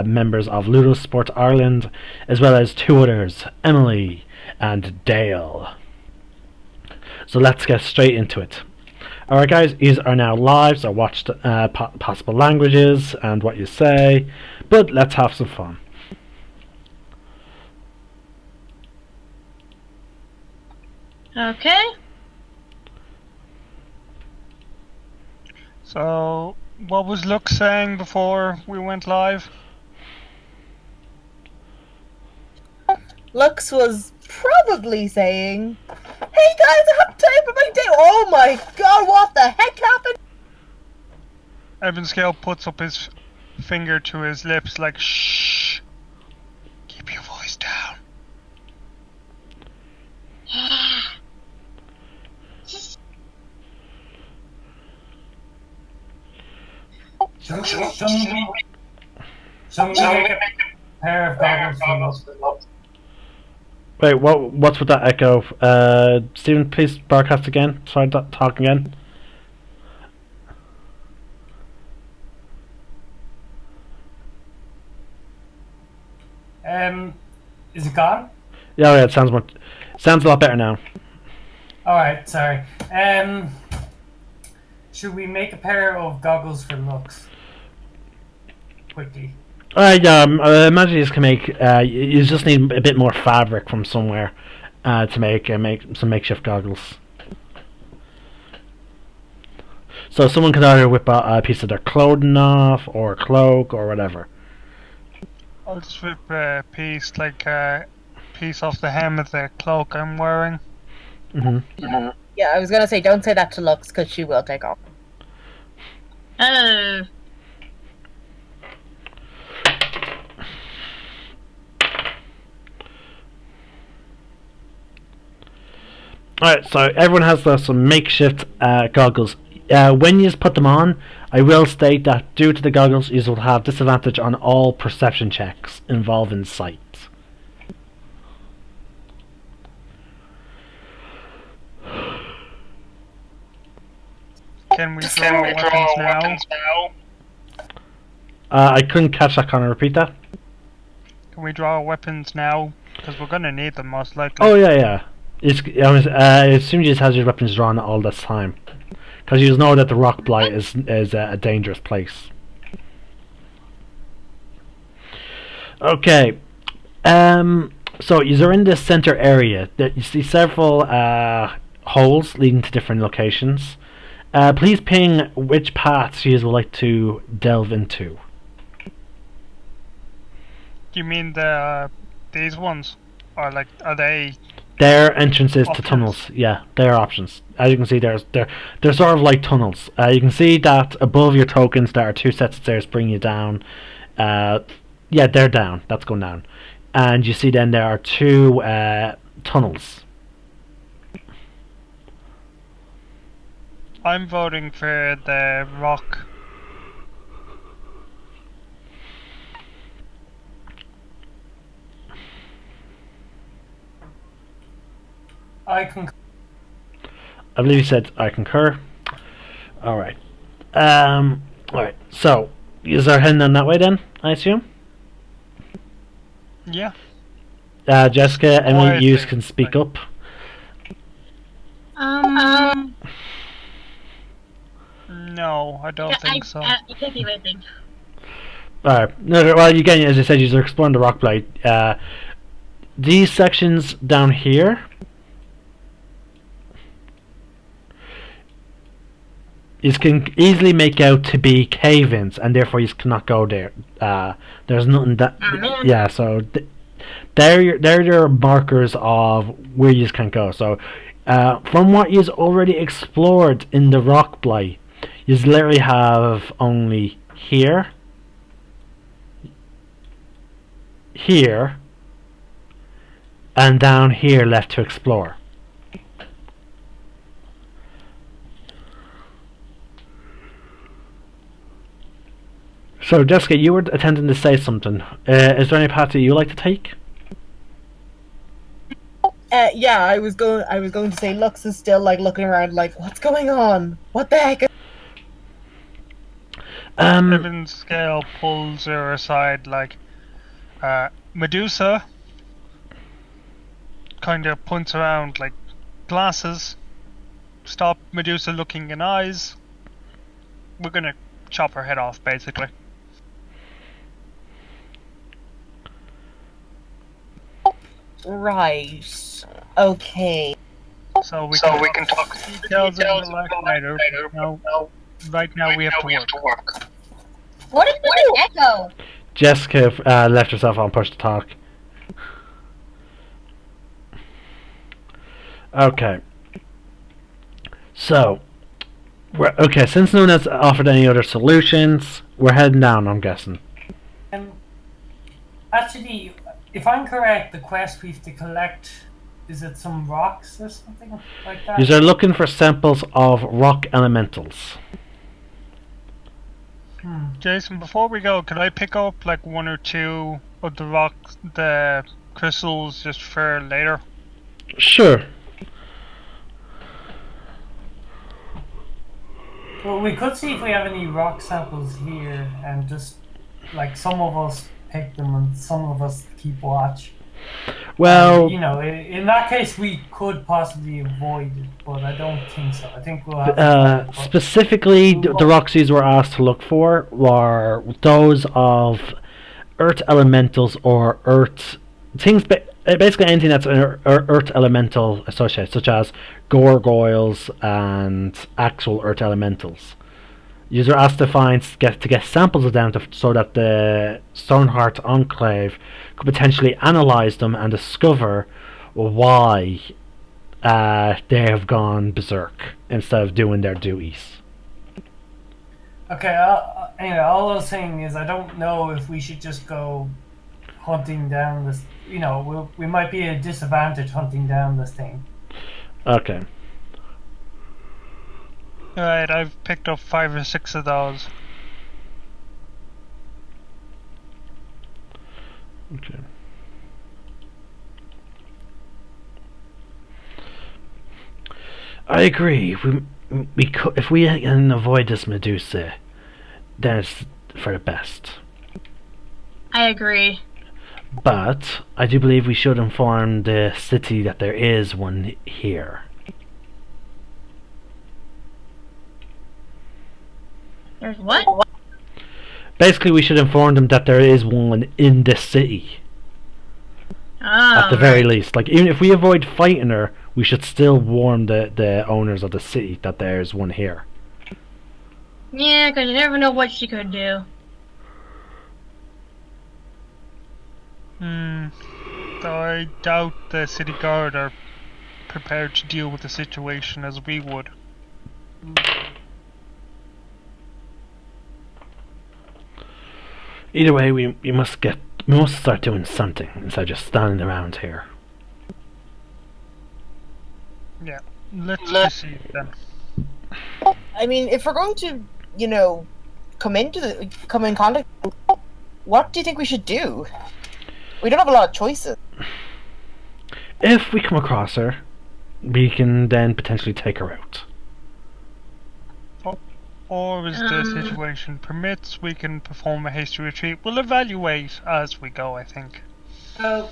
members of Ludo Sport Ireland, as well as two others, Emily and Dale. So let's get straight into it. Alright guys, these are now live, so watch the possible languages and what you say, but let's have some fun. Okay. So, what was Luke saying before we went live? Lux was probably saying, "Hey guys, I have time for my day." Oh my god, what the heck happened? Evan Scale puts up his finger to his lips like, shh. Keep your voice down. Some make a pair of goggles for Lux. Wait, what's with that echo? Stephen, please broadcast again. Sorry, talk again. Is it gone? Yeah, it sounds a lot better now. Alright, sorry. Should we make a pair of goggles for Lux? Quickly. Yeah, I imagine you just can make. You just need a bit more fabric from somewhere to make some makeshift goggles. So someone could either whip a piece of their clothing off, or a cloak, or whatever. I'll just rip a piece, like a piece off the hem of the cloak I'm wearing. Yeah, I was gonna say, don't say that to Lux because she will take off. Oh. Alright, so everyone has some makeshift goggles. When you put them on, I will state that due to the goggles, you will have disadvantage on all perception checks involving sight. Can we draw weapons now? I couldn't catch that, Connor. Repeat that. Can we draw weapons now? Because we're gonna need them most likely. Oh yeah. I assume you just has your weapons drawn all this time, because you know that the rock blight is a dangerous place. Okay, so you're in this center area. You see several holes leading to different locations. Please ping which paths you would like to delve into. Do you mean these ones, or like are they? Their entrances Options. to tunnels, yeah, they're options. As you can see, they're sort of like tunnels. You can see that above your tokens there are two sets of stairs bringing you down. Yeah, they're down. That's going down. And you see then there are two tunnels. I'm voting for the rock. I believe you said I concur. Alright. Alright, so is our heading on that way then, I assume? Yeah. Jessica, Emily, Quietly, you can speak up. No, I don't think so. You can't be waiting. Alright. No, well, again, as I said, you're exploring the rock blight. These sections down here, you can easily make out to be cave-ins, and therefore you cannot go there. There's nothing that. Yeah, so they're your markers of where you can go. So, from what you've already explored in the rock blight, you literally have only here, here, and down here left to explore. So, Jessica, you were attempting to say something. Is there any path that you like to take? Yeah, I was going to say Lux is still like looking around like, what's going on? What the heck? Evan Scale pulls her aside like Medusa kind of points around like glasses. Stop Medusa looking in eyes. We're gonna chop her head off, basically. Right. Okay. So we can talk details of the life later. No, right now we have to work. What is this echo? Jessica left herself on push to talk. Okay. So, since no one has offered any other solutions, we're heading down, I'm guessing. Actually, if I'm correct, the quest we have to collect, is it some rocks or something like that? You're looking for samples of rock elementals. Jason, before we go, can I pick up like one or two of the crystals just for later? Sure. Well, we could see if we have any rock samples here, and just like some of us pick them and some of us keep watch. Well, You know, in that case, we could possibly avoid it, but I don't think so. I think we'll have to try, but- specifically, the Roxys were asked to look for were those of earth elementals or earth things. Basically, anything that's an earth elemental associated, such as gargoyles and actual earth elementals. Users are asked to get samples of them so that the Stoneheart Enclave could potentially analyze them and discover why they have gone berserk instead of doing their duties. Okay, anyway, all I was saying is I don't know if we should just go hunting down this. You know, we might be at a disadvantage hunting down this thing. Okay. Alright, I've picked up 5 or 6 of those. Okay. I agree. We could, if we can avoid this Medusa, then it's for the best. I agree. But I do believe we should inform the city that there is one here. There's what? Basically, we should inform them that there is one in this city. Oh, At the very least. Like, even if we avoid fighting her, we should still warn the owners of the city that there's one here. Yeah, because you never know what she could do. Though I doubt the city guard are prepared to deal with the situation as we would. Either way, we must start doing something instead of just standing around here. Yeah, let's proceed then. I mean, if we're going to, you know, come in contact, what do you think we should do? We don't have a lot of choices. If we come across her, we can then potentially take her out. Or as the situation permits, we can perform a hasty retreat. We'll evaluate as we go, I think. So,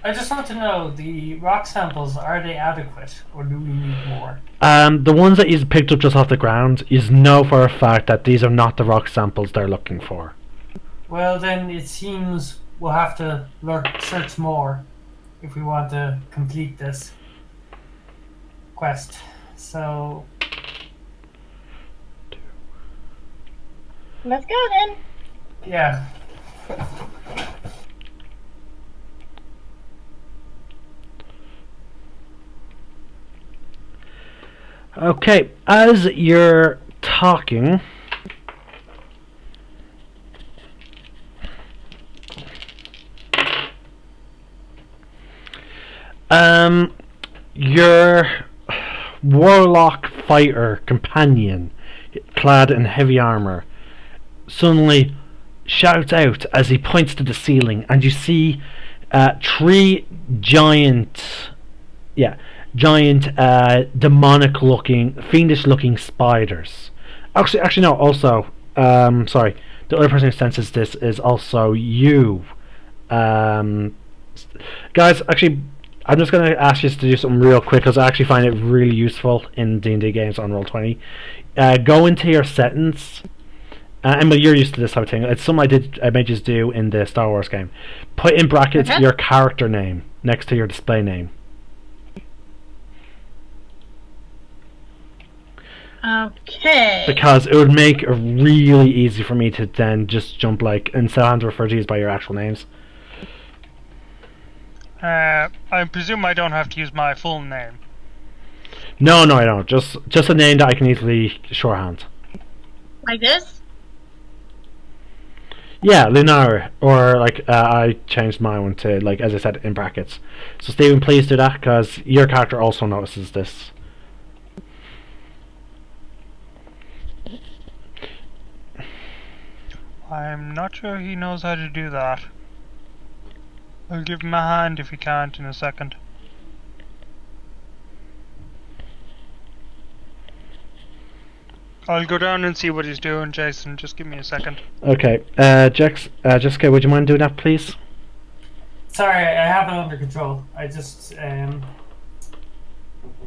I just want to know, the rock samples, are they adequate, or do we need more? The ones that you picked up just off the ground, you know for a fact that these are not the rock samples they're looking for. Well, then it seems we'll have to search more if we want to complete this quest. So, Let's go then. yeah. Okay, as you're talking, your warlock fighter companion, clad in heavy armor, suddenly shouts out as he points to the ceiling, and you see 3 giant demonic looking, fiendish looking spiders. Actually no, also sorry, the other person who senses this is also you. Guys, actually, I'm just going to ask you to do something real quick because I actually find it really useful in D&D games on Roll20. Go into your settings. And you're used to this type of thing. It's something I made you do in the Star Wars game. Put in brackets your character name next to your display name. Okay. Because it would make it really easy for me to then just jump instead of having to refer to you by your actual names. I presume I don't have to use my full name. No, I don't. Just a name that I can easily shorthand. Like this? Yeah, Lunar, or I changed my one to as I said in brackets. So Stephen, please do that because your character also notices this. I'm not sure he knows how to do that. I'll give him a hand if he can't in a second. I'll go down and see what he's doing, Jason. Just give me a second. Okay, Jessica, would you mind doing that, please? Sorry, I have it under control. I just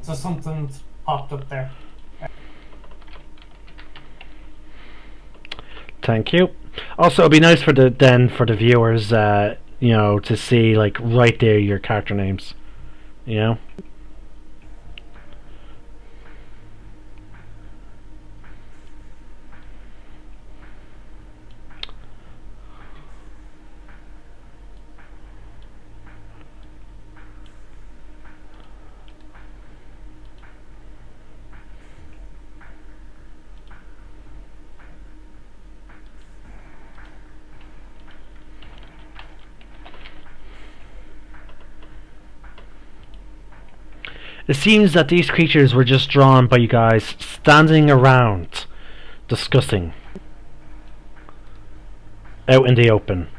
so something popped up there. Thank you. Also, it'd be nice for the viewers, to see right there your character names, It seems that these creatures were just drawn by you guys standing around, discussing, out in the open.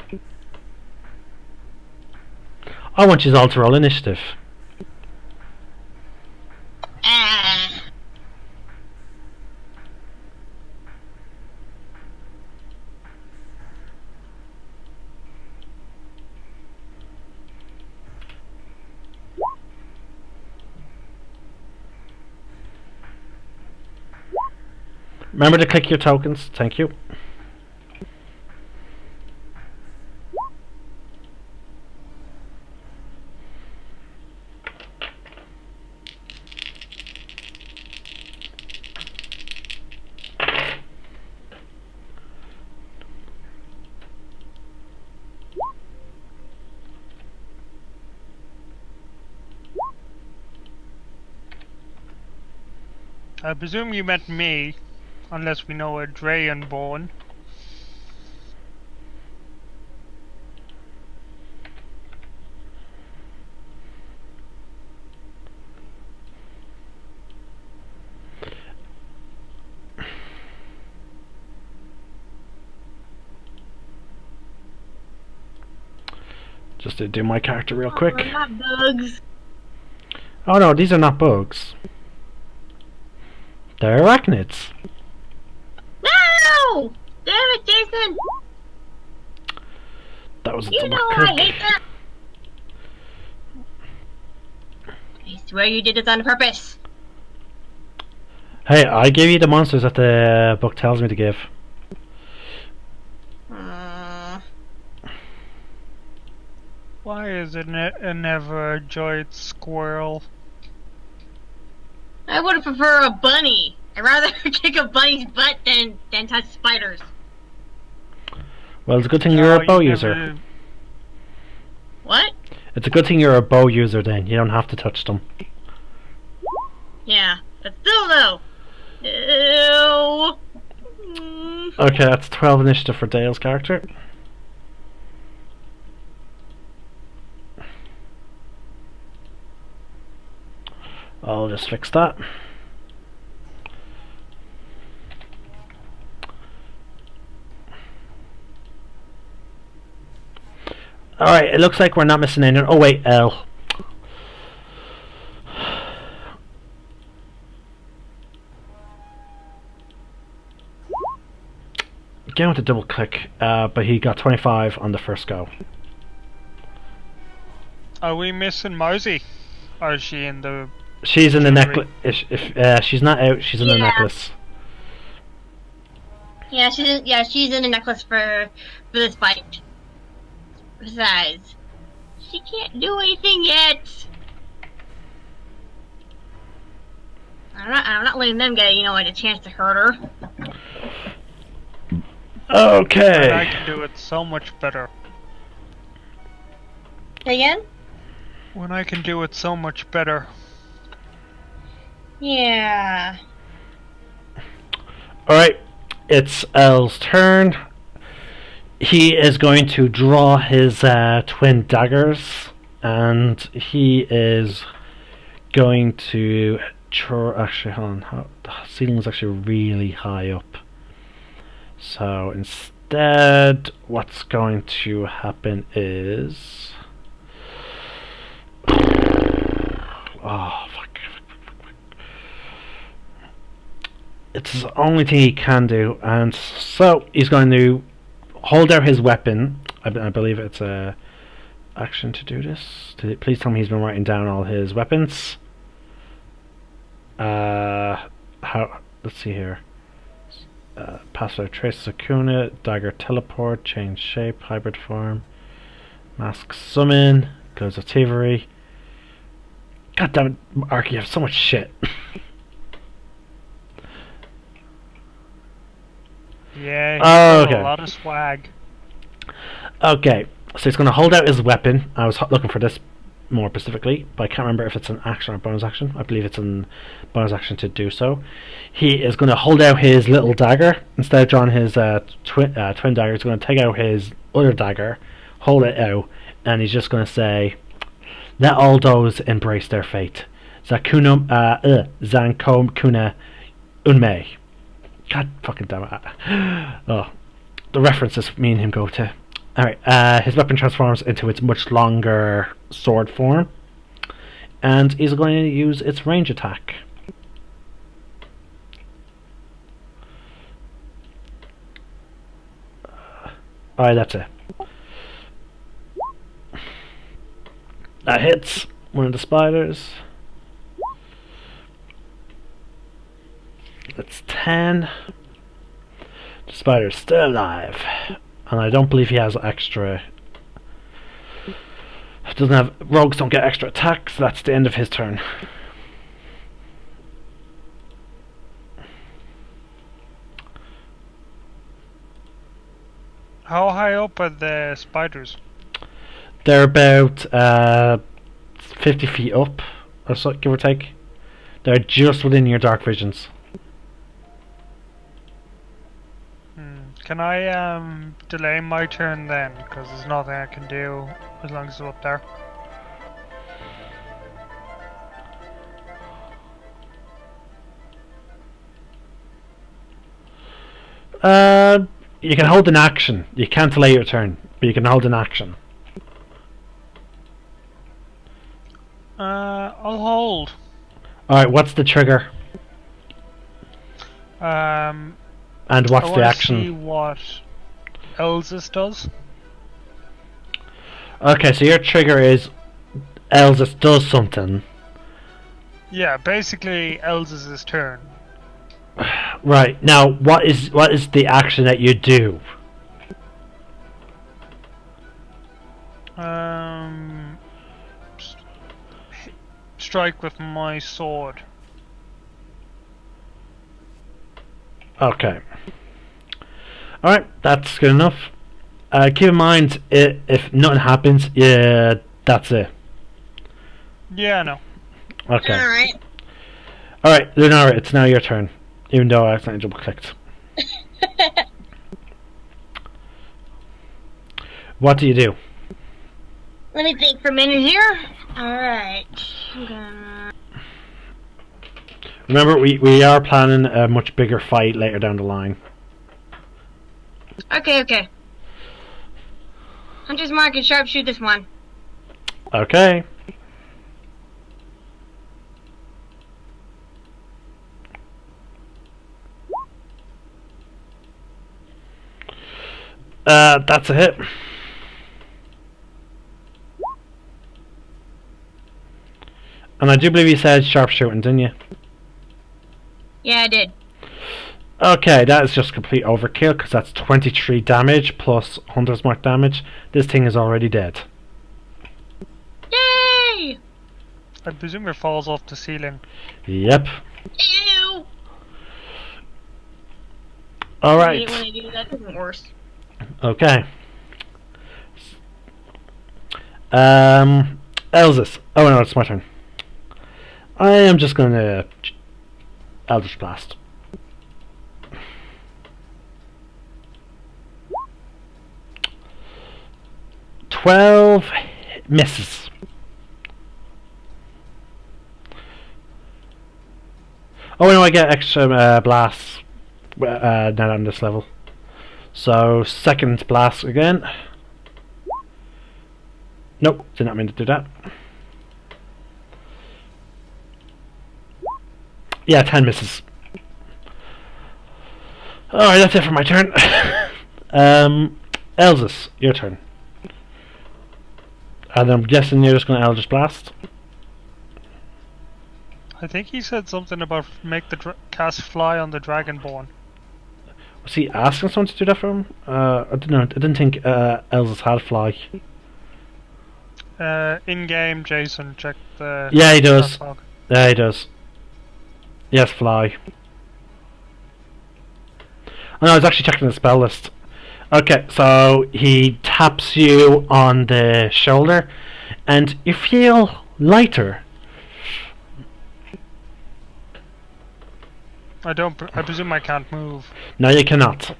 I want you all to roll initiative. Remember to click your tokens. Thank you. I presume you meant me, unless we know a Drayan born. Just to do my character real quick. We're not bugs. Oh no, these are not bugs. They're arachnids. No! Damn it, Jason! That was a You double know click. I hate that! I swear you did this on purpose. Hey, I gave you the monsters that the book tells me to give. Why is it a never joyed squirrel? I would prefer a bunny. I'd rather kick a bunny's butt than touch spiders. Well, it's a good thing you're a bow user. Never... What? It's a good thing you're a bow user then. You don't have to touch them. Yeah, but still though. Ew. Okay, that's 12 initiative for Dale's character. I'll just fix that. Alright, it looks like we're not missing anything. Oh wait, L. Again with a double click, but he got 25 on the first go. Are we missing Mosey? Or is she in the... She's in the Jewelry. necklace. If she's not out, she's in the Yeah. necklace. Yeah, she's in the necklace for this fight. Besides, she can't do anything yet. I'm not letting them get like a chance to hurt her. And I Okay. can do it so much better. Say again? When I can do it so much better. Yeah. Alright. It's L's turn. He is going to draw his twin daggers, and he is going to actually, hold on. The ceiling is actually really high up. So instead, what's going to happen is... Oh, fuck. It's the only thing he can do, and so he's going to hold out his weapon. I believe it's a action to do this. Please tell me he's been writing down all his weapons. Let's see here. Pass without trace, Sakuna, dagger teleport, change shape, hybrid form, mask summon, gloves of thievery. God damn it, Ark, you have so much shit. Yeah, he's Oh, got okay. a lot of swag. Okay, so he's going to hold out his weapon. I was looking for this more specifically, but I can't remember if it's an action or bonus action. I believe it's an bonus action to do so. He is going to hold out his little dagger. Instead of drawing his twin dagger, he's going to take out his other dagger, hold it out, and he's just going to say, "Let all those embrace their fate. Zankom kuna unme." God fucking damn it. Oh, the references me and him go to. Alright, his weapon transforms into its much longer sword form, and he's going to use its range attack. Alright, that's it. That hits one of the spiders. That's 10. The spider's still alive. And I don't believe he has extra. Doesn't have. Rogues don't get extra attacks, so that's the end of his turn. How high up are the spiders? They're about 50 feet up, or so, give or take. They're just within your dark visions. Can I delay my turn then? Because there's nothing I can do as long as it's up there. You can hold an action. You can't delay your turn, but you can hold an action. I'll hold. Alright, what's the trigger? And what's I the wanna action? see what Elsis does. Okay, so your trigger is Elsis does something. Yeah, basically Elsis' turn. Right, now what is the action that you do? Strike with my sword. Okay. Alright, that's good enough. Keep in mind, if nothing happens, yeah, that's it. Yeah, no. Okay. Alright. Alright, Lunara, it's now your turn. Even though I accidentally double clicked. What do you do? Let me think for a minute here. Alright. I'm gonna... Remember, we are planning a much bigger fight later down the line. Okay. Hunter's mark and sharpshoot this one. Okay. That's a hit. And I do believe you said sharpshooting, didn't you? Yeah, I did. Okay, that is just complete overkill because that's 23 damage plus Hunter's Mark damage. This thing is already dead. Yay! I presume it falls off the ceiling. Yep. Ew! Alright. When I do that, doesn't worse. Okay. Elsis. Oh no, it's my turn. I am just gonna Eldritch Blast. "12 misses. Oh no, I get extra blasts now on this level. So second blast again. Nope, did not mean to do that. Yeah, 10 misses. Alright, that's it for my turn. Elsis, your turn. And I'm guessing you're just going to Eldritch Blast. I think he said something about make the cast fly on the Dragonborn. Was he asking someone to do that for him? I don't know. I didn't think Elsis had fly. In game, Jason, check the. Yeah, he does. cast log. Yeah, he does. Yes, fly. Oh, no, I was actually checking the spell list. Okay, so he taps you on the shoulder, and you feel lighter. I presume I can't move. No, you cannot.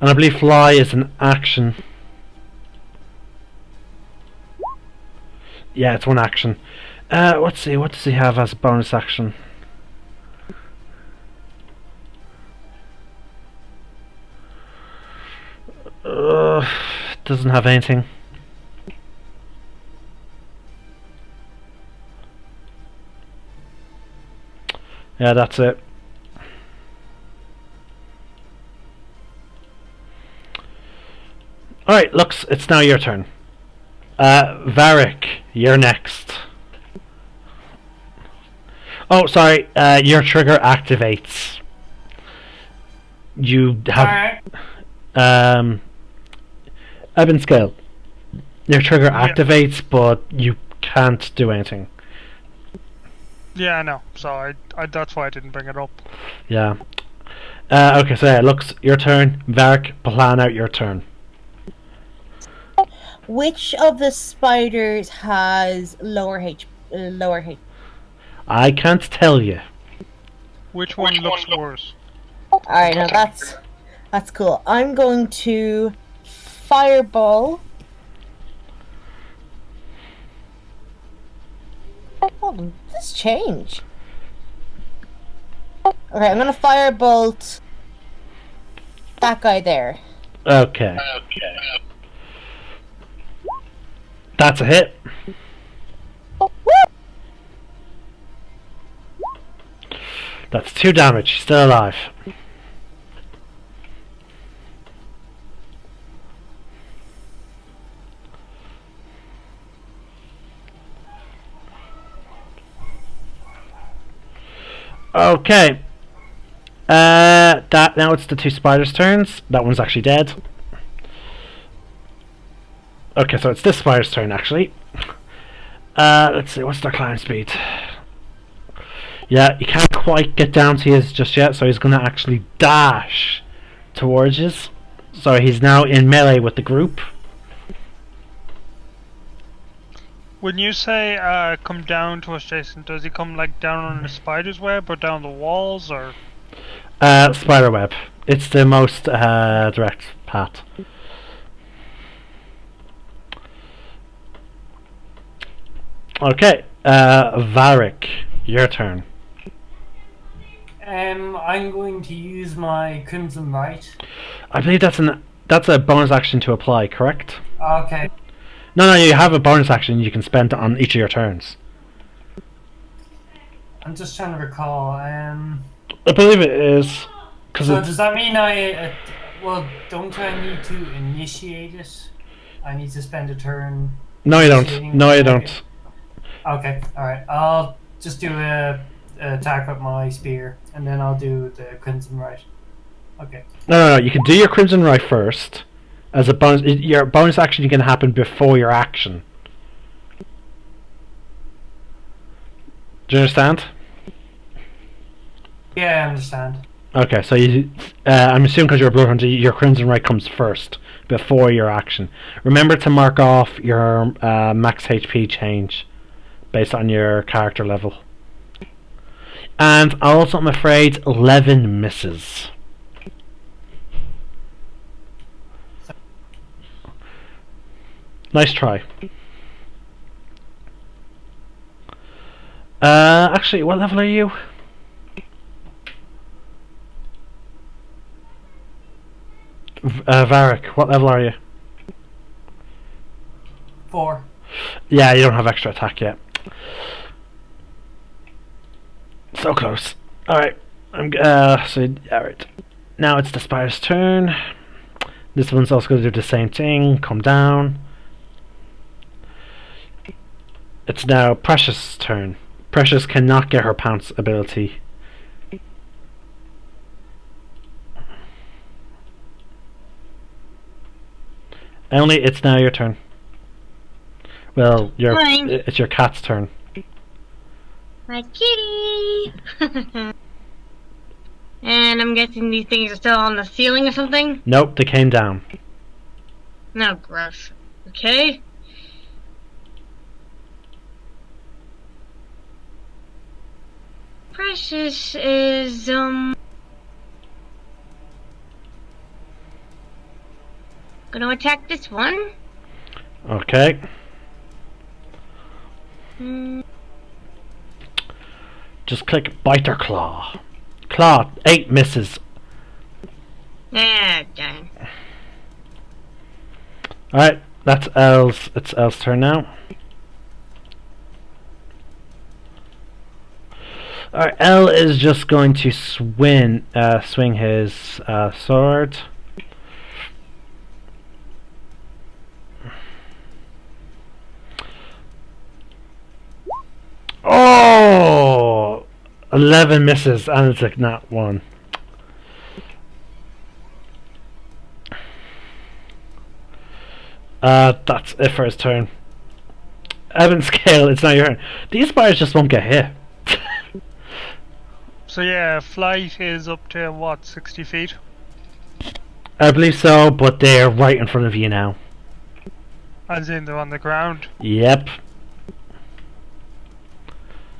And I believe fly is an action. Yeah, it's one action. Let's see, what does he have as a bonus action? Doesn't have anything. Yeah, that's it. Alright, Lux, it's now your turn. Varric, you're next. Oh, sorry, your trigger activates. You have... Eben Scale. Your trigger activates, but you can't do anything. Yeah, I know. So I that's why I didn't bring it up. Yeah. Okay, so yeah, Lux, your turn. Varric, plan out your turn. Which of the spiders has lower H? I can't tell you. Which one looks worse? Alright, now that's cool. I'm going to fireball. Oh, this change. Okay, I'm gonna firebolt that guy there. Okay. That's a hit. That's 2 damage. She's still alive. Okay. That now it's the 2 spiders' turns. That one's actually dead. Okay, so it's this spider's turn actually. Let's see, what's their climb speed? Yeah, you can't quite get down to his just yet, so he's gonna actually dash towards his. So he's now in melee with the group. When you say come down to us, Jason, does he come like down on the spider's web or down the walls or? Spider web. It's the most direct path. Okay, Varric, your turn. I'm going to use my Crimson Light. I believe that's a bonus action to apply, correct? Okay. No, you have a bonus action you can spend on each of your turns. I'm just trying to recall. I believe it is. Because So does that mean I? Well, don't I need to initiate it? I need to spend a turn. no, you don't. initiating No, you it? don't. Okay, all right. I'll just do a attack with my spear, and then I'll do the crimson right. Okay. No. You can do your Crimson Right first. As a bonus, your bonus action can happen before your action. Do you understand? Yeah, I understand. Okay, so I'm assuming because you're a blood hunter, your Crimson Right comes first before your action. Remember to mark off your max HP change based on your character level. And also, I'm afraid 11 misses. Nice try. Actually, what level are you? Varric, what level are you? 4. Yeah, you don't have extra attack yet. So close. Alright. Alright. Now it's the spider's turn. This one's also going to do the same thing. Come down. It's now Precious' turn. Precious cannot get her pounce ability. Emily, it's now your turn. Well, Fine. it's your cat's turn. My kitty! And I'm guessing these things are still on the ceiling or something? Nope, they came down. No, gross. Okay. Precious is, gonna attack this one. Okay. Just click Bite or Claw. Claw, 8 misses. Ah, dang. Alright, it's Elle's turn now. Alright, Elle is just going to swing his sword. Oh! 11 misses, and it's like not one. That's it for his turn. Evan Scale, it's not your turn. These spiders just won't get hit. So yeah, flight is up to what, 60 feet? I believe so, but they're right in front of you now. As in they're on the ground. Yep.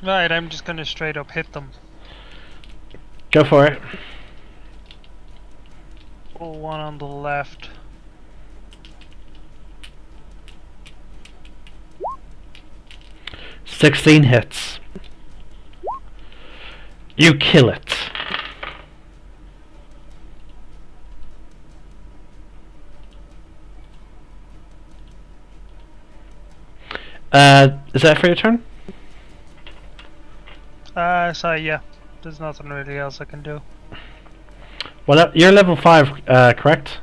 Right, I'm just gonna straight up hit them. Go for it. Oh, one on the left. "16 hits. You kill it. Is that for your turn? Sorry, yeah. There's nothing really else I can do. Well, you're level 5, correct?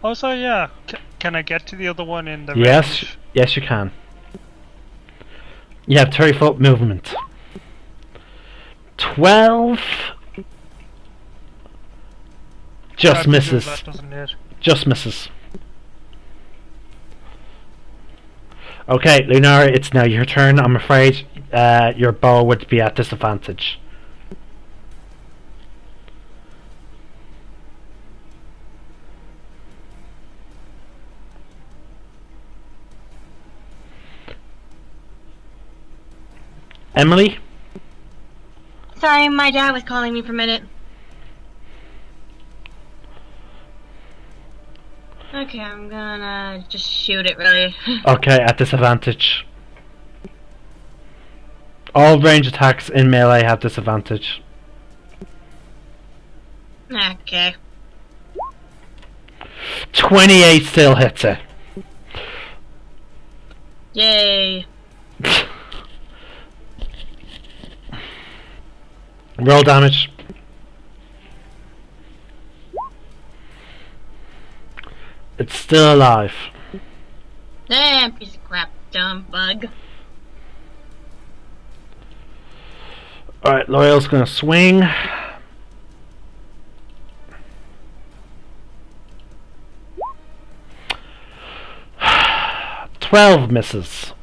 Oh, so yeah. Can I get to the other one in the Yes. range? Yes, you can. You have 30-foot movement. 12. Just misses. That doesn't it? Just misses. Okay, Lunara, it's now your turn. I'm afraid your bow would be at disadvantage. Emily? Sorry, my dad was calling me for a minute. Okay, I'm gonna just shoot it, really. Okay, at disadvantage. All range attacks in melee have disadvantage. Okay. 28 still hits it. Yay. Roll damage. It's still alive. Damn piece of crap, dumb bug. Alright, Loyal's gonna swing. "12 misses.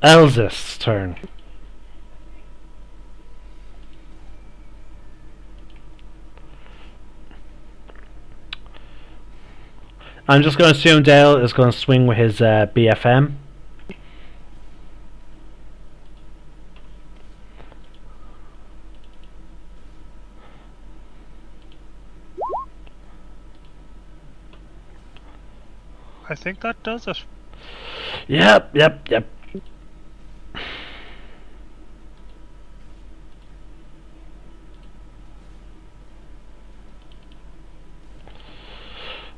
Elzis' turn. I'm just going to assume Dale is going to swing with his BFM. I think that does it. Yep.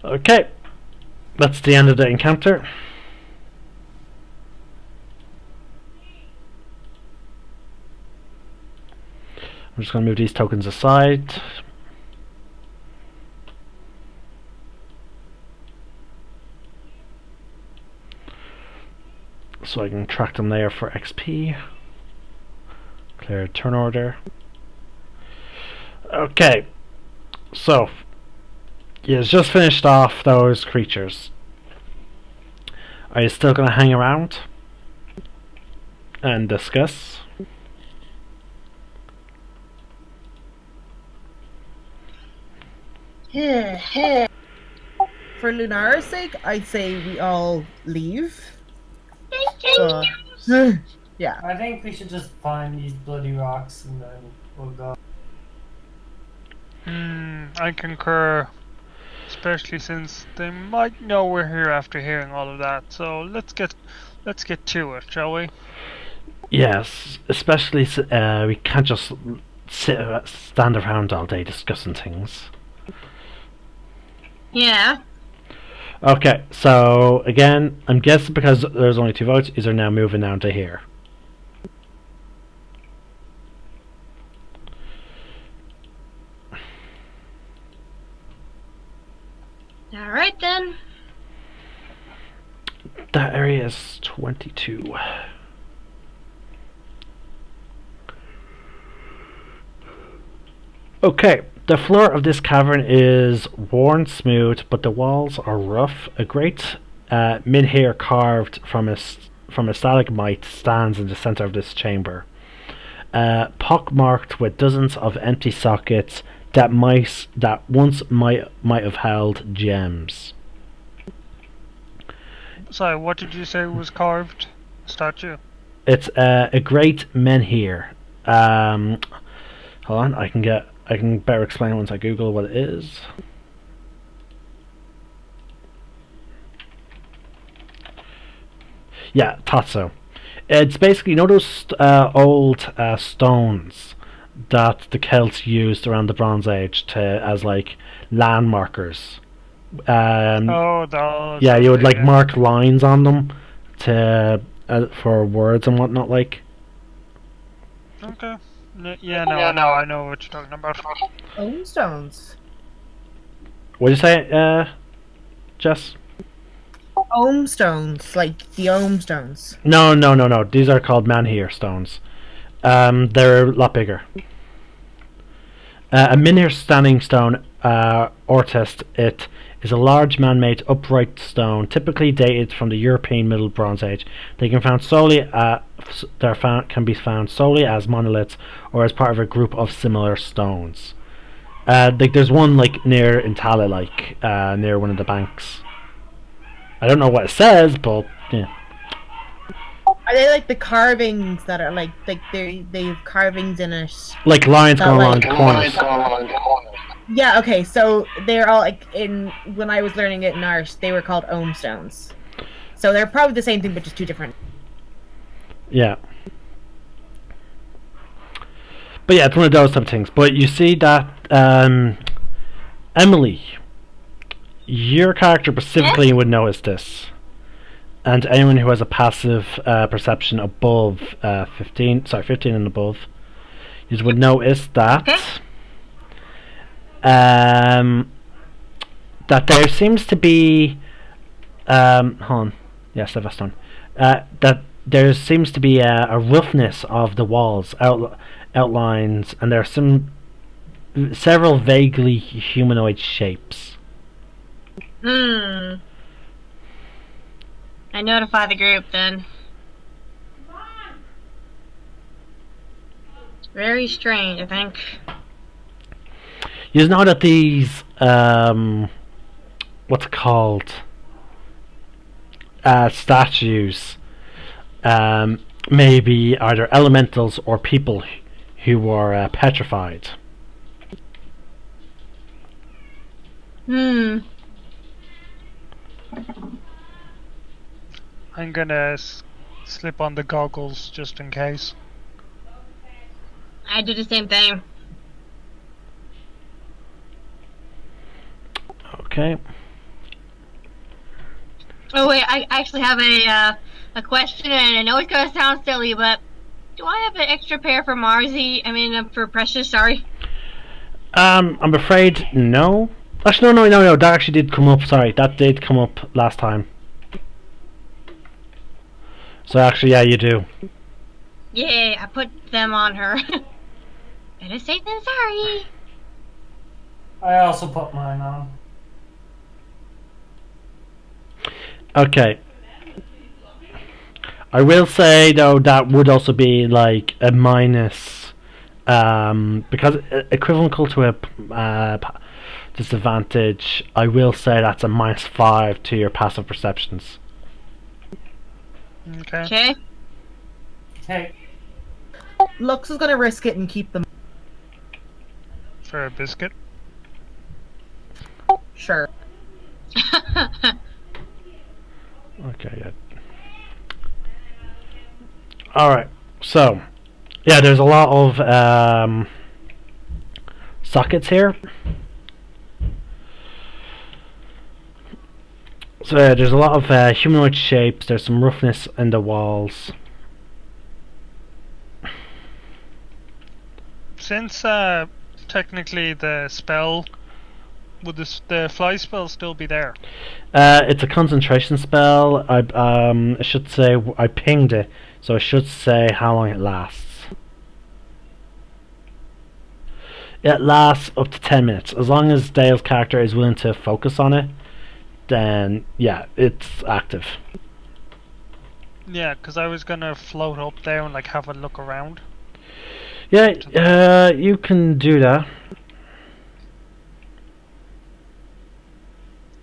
Okay. That's the end of the encounter. I'm just going to move these tokens aside. So I can track them there for XP. Clear turn order. Okay. So, you just finished off those creatures. Are you still going to hang around and discuss? For Lunara's sake, I'd say we all leave. Yeah. I think we should just find these bloody rocks and then we'll go. I concur. Especially since they might know we're here after hearing all of that. So let's get to it, shall we? Yes, especially we can't just stand around all day discussing things. Yeah. Okay, so again, I'm guessing because there's only 2 votes, is are now moving down to here. Alright then. That area is 22. Okay, the floor of this cavern is worn smooth, but the walls are rough. A great menhir carved from a stalagmite stands in the center of this chamber, pockmarked with dozens of empty sockets that once might have held gems. Sorry, what did you say was carved? Statue? It's a great menhir. Hold on, I can better explain once I Google what it is. Yeah, thought so. It's basically, you know those old stones that the Celts used around the Bronze Age as like landmarkers. Oh, those. Yeah, you would like yeah. mark lines on them to for words and whatnot. Like. Okay. Yeah, no, I know what you're talking about. Ohm stones. What did you say, Jess? Ohm stones, like the ohm stones. No. These are called menhir stones. They're a lot bigger. A menhir standing stone, ortest, it is a large man-made upright stone, typically dated from the European Middle Bronze Age. They can be found solely as monoliths or as part of a group of similar stones. Like there's one like near Intala, like near one of the banks. I don't know what it says, but yeah. Are they like the carvings that are like they have carvings in it? Like lines That, going like- along the corners. Yeah. Okay. So they're all like when I was learning it in art, they were called ohm stones. So they're probably the same thing, but just 2 different. Yeah. But yeah, it's one of those type of things. But you see that Emily, your character specifically would notice this. and anyone who has a passive perception above 15 and above, you would notice that that there seems to be hold on, yes, Sebastian, that there seems to be a roughness of the walls, outlines, and there are several vaguely humanoid shapes. I notify the group then. Very strange, I think. You know that these what's it called, statues, maybe either elementals or people who are petrified. Hmm. I'm gonna slip on the goggles just in case. I do the same thing. Okay. Oh wait, I actually have a question, and I know it's gonna sound silly, but do I have an extra pair for Marzi? I mean, for Precious. Sorry. I'm afraid no. Actually, no. That actually did come up. Sorry, that did come up last time. So actually, yeah, you do. Yay! I put them on her. Better safe than sorry. I also put mine on. Okay. I will say though that would also be like a minus, because equivalent to a disadvantage. I will say that's a -5 to your passive perceptions. Okay. Okay. Hey, Lux is gonna risk it and keep them. For a biscuit. Sure. Okay, yeah. Alright, so yeah, there's a lot of sockets here. So yeah, there's a lot of humanoid shapes, there's some roughness in the walls. Since technically the spell, would the fly spell still be there? It's a concentration spell. I should say I pinged it, so I should say how long it lasts. It lasts up to 10 minutes. As long as Dale's character is willing to focus on it, then yeah, it's active. Yeah, because I was gonna float up there and like have a look around. Yeah, you can do that.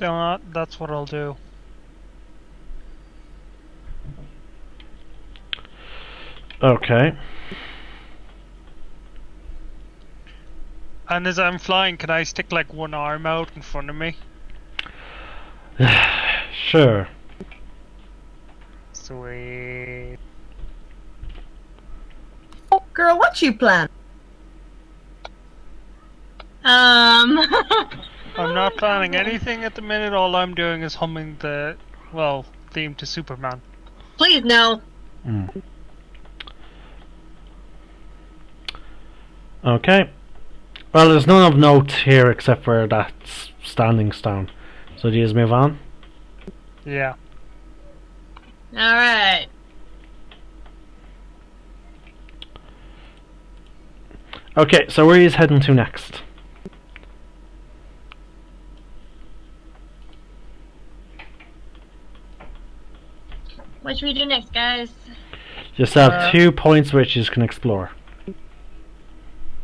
Yeah, that's what I'll do. Okay. And as I'm flying, can I stick like one arm out in front of me? Sure. Sweet. Girl, what you plan? I'm not planning anything at the minute. All I'm doing is humming the, well, theme to Superman. Please no. Okay. Well, there's none of note here except for that standing stone. So do you just move on? Yeah. All right. Okay, so where are you heading to next? What should we do next, guys? You still have 2 points which you can explore.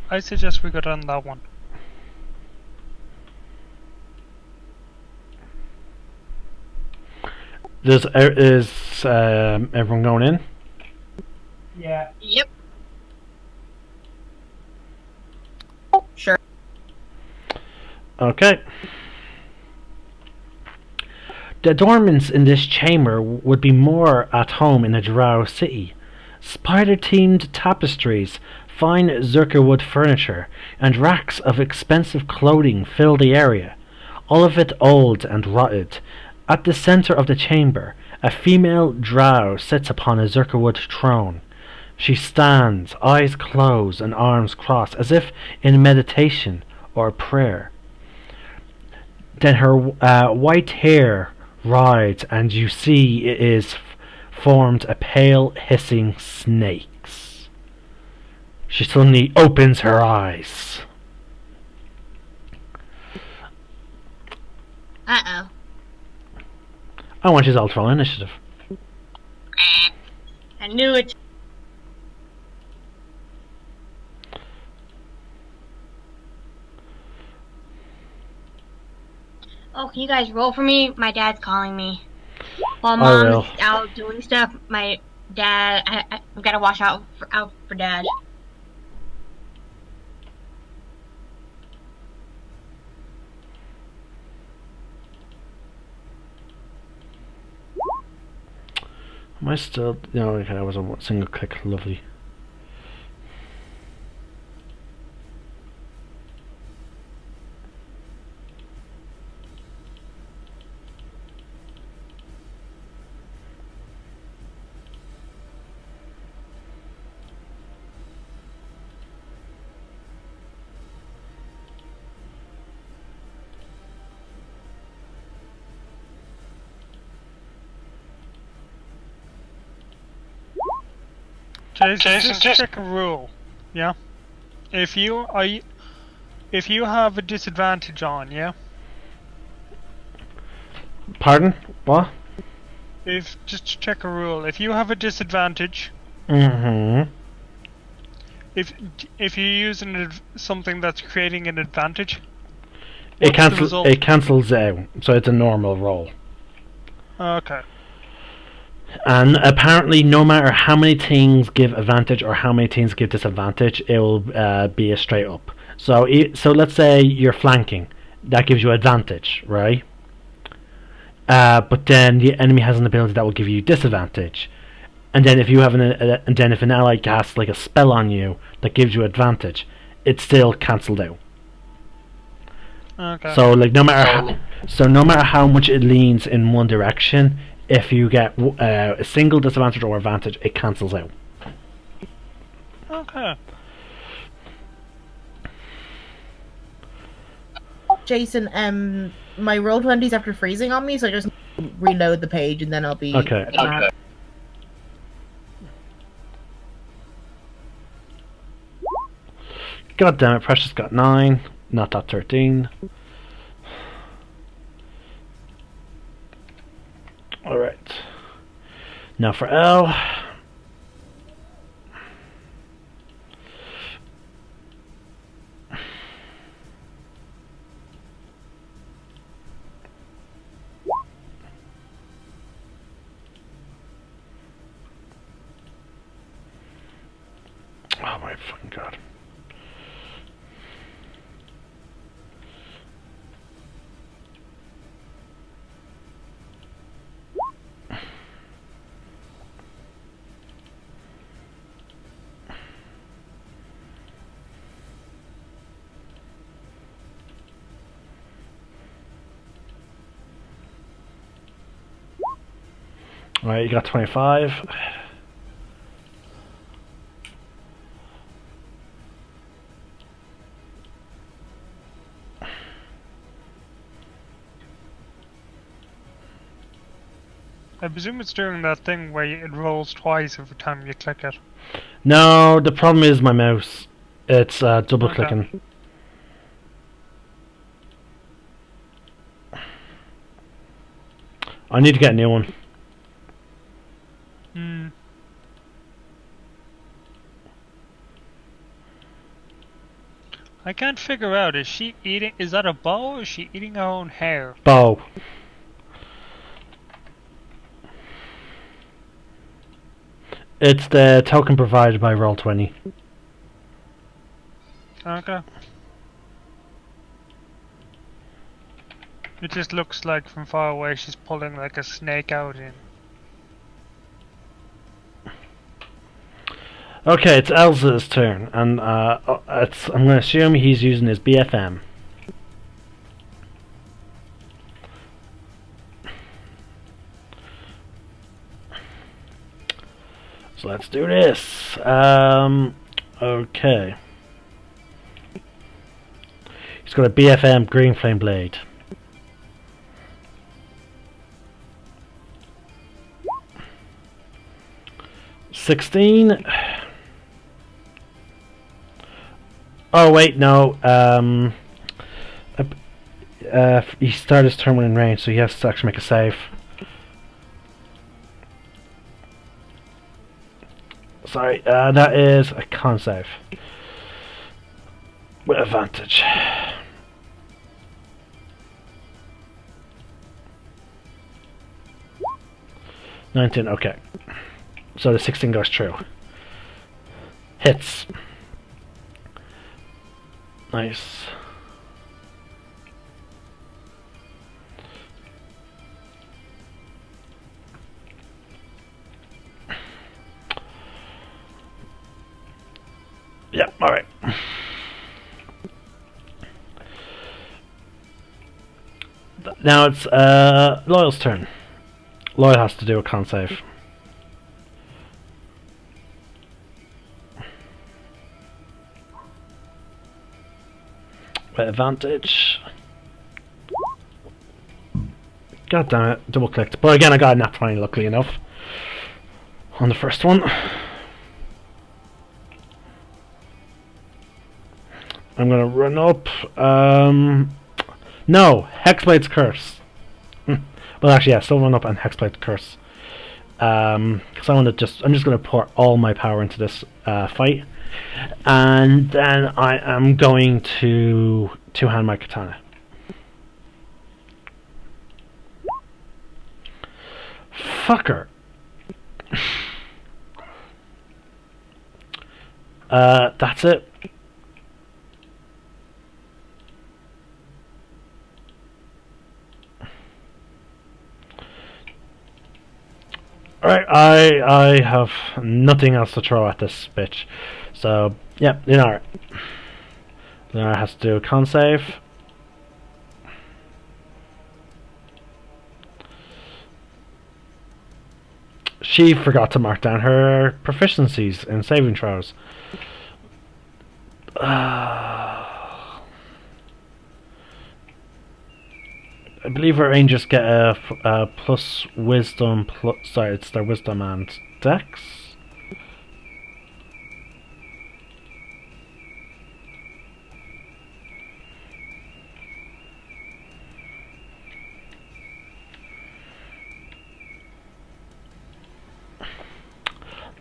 I suggest we go down that one. Is everyone going in? yeah. Yep. Sure. Okay. The adornments in this chamber would be more at home in a drow city. Spider-themed tapestries, fine zirca-wood furniture, and racks of expensive clothing fill the area, all of it old and rotted. At the center of the chamber, A female drow sits upon a Zirkawood throne. She stands, eyes closed and arms crossed, as if in meditation or prayer. Then her white hair rides, and you see it is formed a pale, hissing snakes. She suddenly opens her eyes. Uh-oh. I want you all to roll initiative. I knew it. Oh, can you guys roll for me? My dad's calling me. While will. mom's out doing stuff, my dad, I've got to watch out for dad. Am I still... No, okay, I was a single click. Lovely. Jason, just check a rule. Yeah. If you have a disadvantage on, yeah. Pardon? What? Just check a rule. If you have a disadvantage, Mm-hmm. if you use something that's creating an advantage, It what's the result? cancels out, so it's a normal roll. Okay. And apparently, no matter how many things give advantage or how many things give disadvantage, it will be a straight up. So let's say you're flanking, that gives you advantage, right? But then the enemy has an ability that will give you disadvantage, and then if you have if an ally casts like a spell on you that gives you advantage, it's still cancelled out. Okay. So like no matter how much it leans in one direction, if you get a single disadvantage or advantage, it cancels out. Okay. Jason, my roll 20's after freezing on me, so I just reload the page and then I'll be... Okay. God damn it, Precious got 9, not that 13. Alright. Now for L. Oh my fucking god. Alright, you got 25. I presume it's doing that thing where it rolls twice every time you click it. No, the problem is my mouse. It's double clicking. I need to get a new one. I can't figure out, is that a bow or is she eating her own hair? Bow. It's the token provided by Roll20. Okay. It just looks like from far away she's pulling like a snake out in. Okay, it's Elsa's turn, and I'm going to assume he's using his BFM. So let's do this. Okay. He's got a BFM Green Flame Blade. $16. Oh wait, no. He started his turn when in range, so he has to actually make a save. Sorry, that is a con save. With advantage. $19, okay. So the 16 goes through. Hits. Nice. Yeah, alright. Now it's Loyal's turn. Loyal has to do a con save. With advantage. God damn it, double clicked. But again, I got a nat 20, luckily enough. On the first one. I'm gonna run up. No, Hexblade's Curse. Well, actually, yeah, still run up and Hexblade's Curse. Because I'm just gonna pour all my power into this fight, and then I am going to two-hand my katana. Fucker. That's it. Alright, I have nothing else to throw at this bitch. So, yeah, Lunarguard. Lunarguard has to do a con save. She forgot to mark down her proficiencies in saving throws. I believe her rangers get a plus wisdom, sorry, it's their wisdom and dex.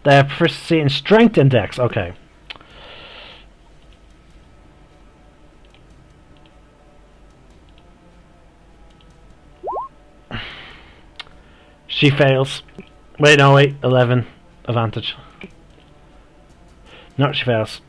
They have proficiency in strength and dex, okay. She fails. Wait, no, wait. 11. Advantage. No, she fails.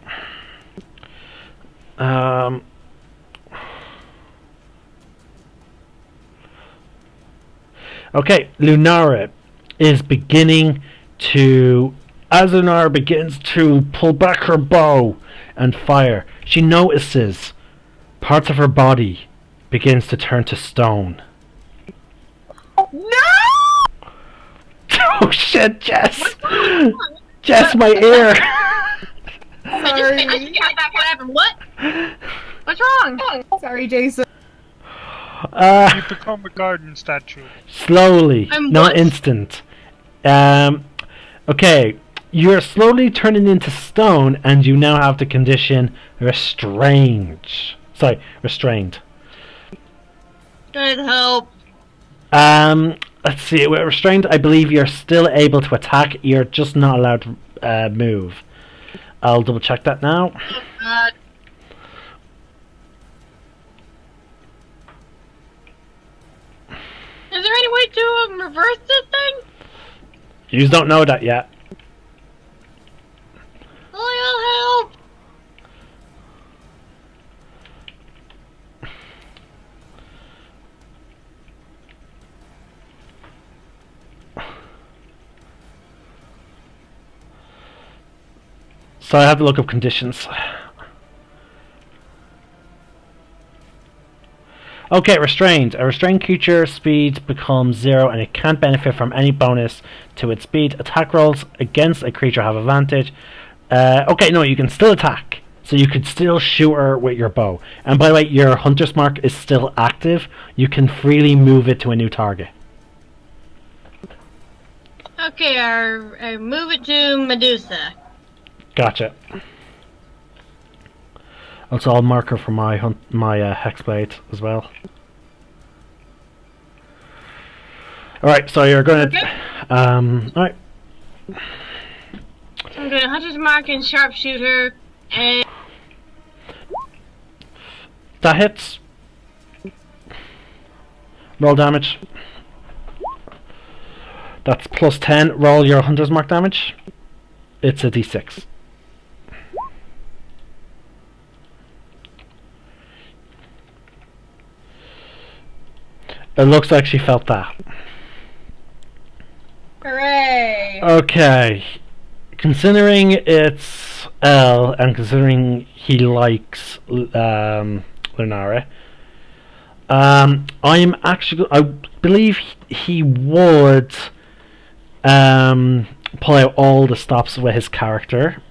Okay, Lunarguard is beginning to... As Lunarguard begins to pull back her bow and fire, she notices parts of her body begins to turn to stone. No! Oh shit, Jess! Jess, my ear! I just got back. What happened? What? What's wrong? Sorry, Jason. You become a garden statue. Slowly, I'm not what? instant. Okay, you're slowly turning into stone, and you now have the condition restrained. Sorry, restrained. Good help. Let's see. With restrained, I believe you're still able to attack. You're just not allowed to move. I'll double check that now. Oh God. Is there any way to reverse this thing? You don't know that yet. Loyal help! So I have to look up conditions. Okay, restrained. A restrained creature speed becomes 0 and it can't benefit from any bonus to its speed. Attack rolls against a creature have advantage. Okay, no, you can still attack. So you could still shoot her with your bow. And by the way, your Hunter's Mark is still active. You can freely move it to a new target. Okay, I move it to Medusa. Gotcha. Also, I'll mark her for my Hexblade as well. Alright, so you're going to... Okay. Alright. So I'm going to Hunter's Mark and Sharpshooter, and... That hits. Roll damage. That's plus 10. Roll your Hunter's Mark damage. It's a d6. It looks like she felt that. Hooray! Okay. Considering it's L and considering he likes Lunara, I'm actually... I believe he would pull out all the stops with his character.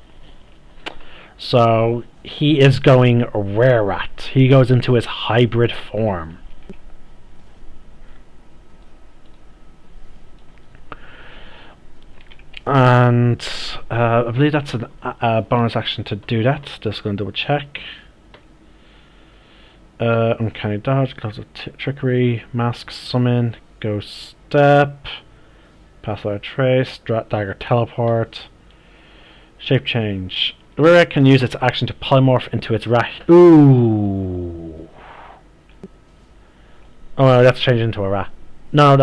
So he is going Rare-Rat. He goes into his hybrid form. And I believe that's a bonus action to do that. Just going to double check. Uncanny dodge, cause of trickery, mask, summon, ghost step, pass without trace, dagger teleport, shape change. Rare can use its action to polymorph into its rat. Ooh. Oh, no, that's changed into a rat. No,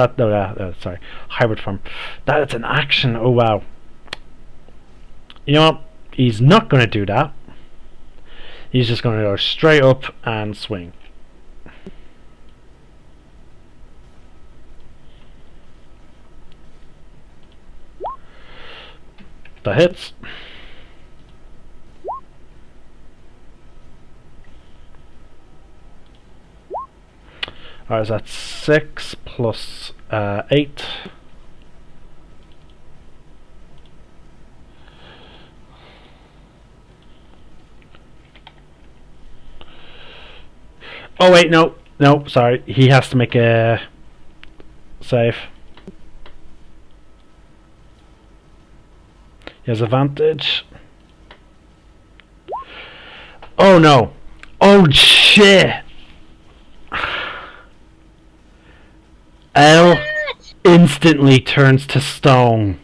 sorry. Hybrid form. That's an action. Oh, wow. You know what? He's not going to do that. He's just going to go straight up and swing. That hits. Alright, so that's 6 plus 8. Oh wait, no, sorry. He has to make a save. He has advantage. Oh no. Oh shit. L instantly turns to stone.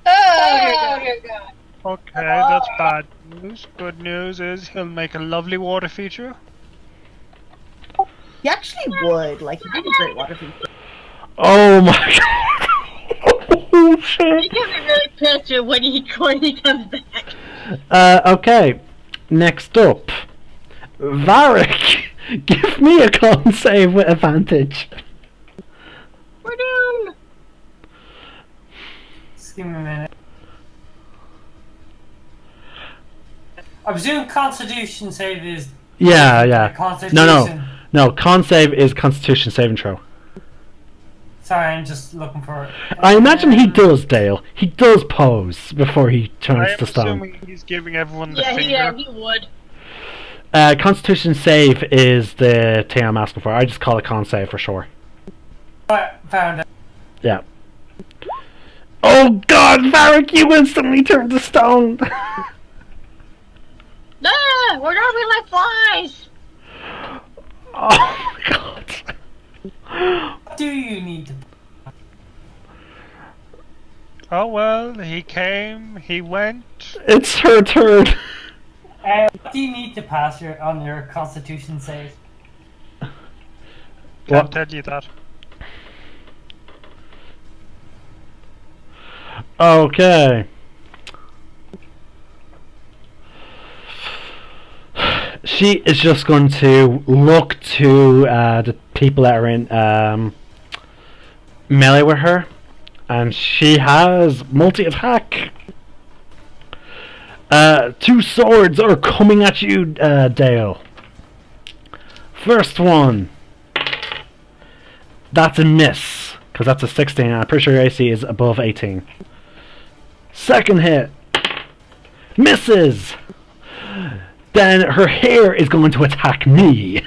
Oh, dear God. Okay, that's bad news. Good news is he'll make a lovely water feature. He actually would. Like, he'd be a great water feature. Oh my god. Oh shit. He's gonna be really pissed when he comes back. Okay. Next up. Varric. Give me a con save with advantage. We're down. Just give me a minute. I presume Constitution save is... Yeah. Constitution. No, con save is Constitution saving throw. Sorry, I'm just looking for it. I imagine he does, Dale. He does pose before he turns I'm to stone. assuming he's giving everyone the Yeah, finger. he would. Constitution save is the thing I'm asking for. I just call it con save for sure. Alright, found it. Yeah. Oh god, Varric, you instantly turned to stone! Ah, we're gonna be like flies. Oh my god. What do you need to... Oh well, he came, he went. It's her turn. What do you need to pass on your Constitution save? Can't What? tell you that. Okay. She is just going to look to the people that are in melee with her, and she has multi-attack. 2 swords are coming at you, Dale. First one. That's a miss, because that's a 16. I'm pretty sure your AC is above 18. Second hit. Misses! Then her hair is going to attack me.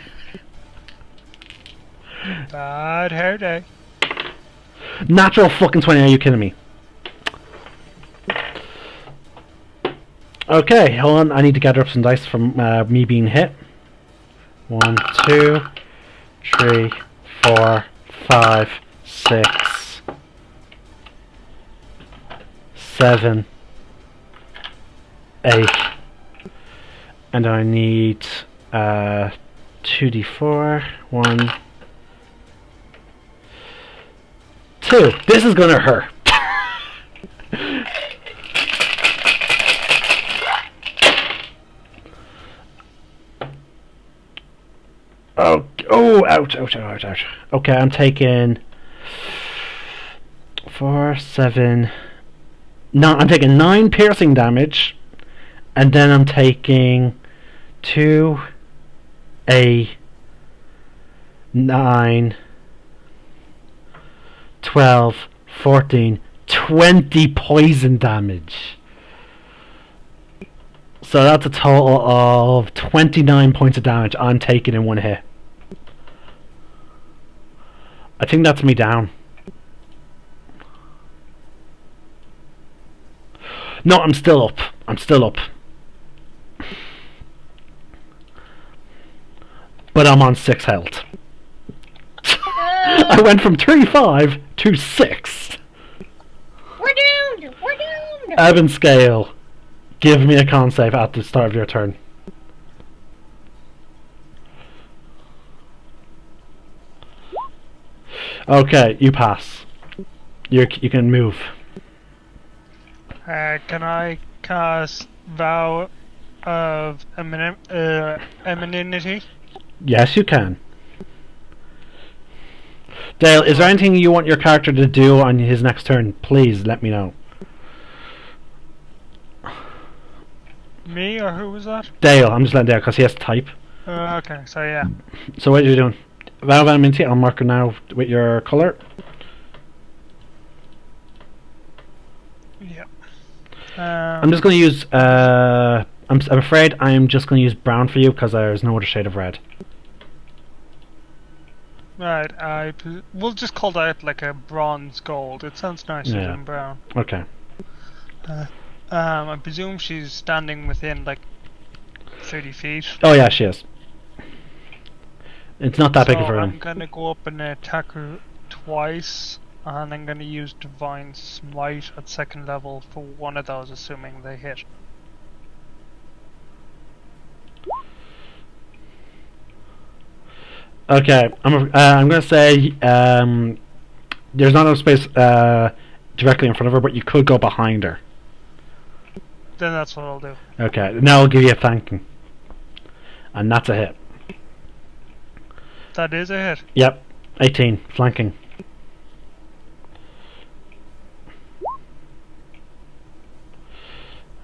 Bad hair day. Natural fucking 20, are you kidding me? Okay, hold on, I need to gather up some dice from me being hit. 1, 2, 3, 4, 5, 6, 7, 8. And I need 2d4. 1, 2. This is gonna hurt. Oh, ouch, ouch, ouch, ouch. Okay, I'm taking 4, 7. No, I'm taking 9 piercing damage, and then I'm taking 2, 8, 9, 12, 14, 20 poison damage. So that's a total of 29 points of damage I'm taking in one hit. I think that's me down. No, I'm still up. I'm still up. But I'm on 6 health. I went from 35 to 6. We're doomed! We're doomed! Ebb and scale. Give me a con save at the start of your turn. Okay, you pass. You can move. Can I cast Vow of Amenity? Yes, you can. Dale, is there anything you want your character to do on his next turn? Please let me know. Me, or who was that? Dale, I'm just letting Dale because he has to type. Okay, so yeah. So what are you doing? Vow of Enmity, I'll mark it now with your colour. Yeah. I'm just going to use... I'm afraid I'm just going to use brown for you because there's no other shade of red. Right, we'll just call that like a bronze gold. It sounds nicer Yeah. than brown. Okay. I presume she's standing within like 30 feet. Oh yeah, she is. It's not that big of a room. I'm gonna go up and attack her twice, and I'm gonna use Divine Smite at 2nd level for one of those, assuming they hit. Okay, I'm gonna say there's not enough space directly in front of her, but you could go behind her. Then that's what I'll do. Okay, now I'll give you a thanking, and that's a hit. That is a hit. Yep, 18 flanking.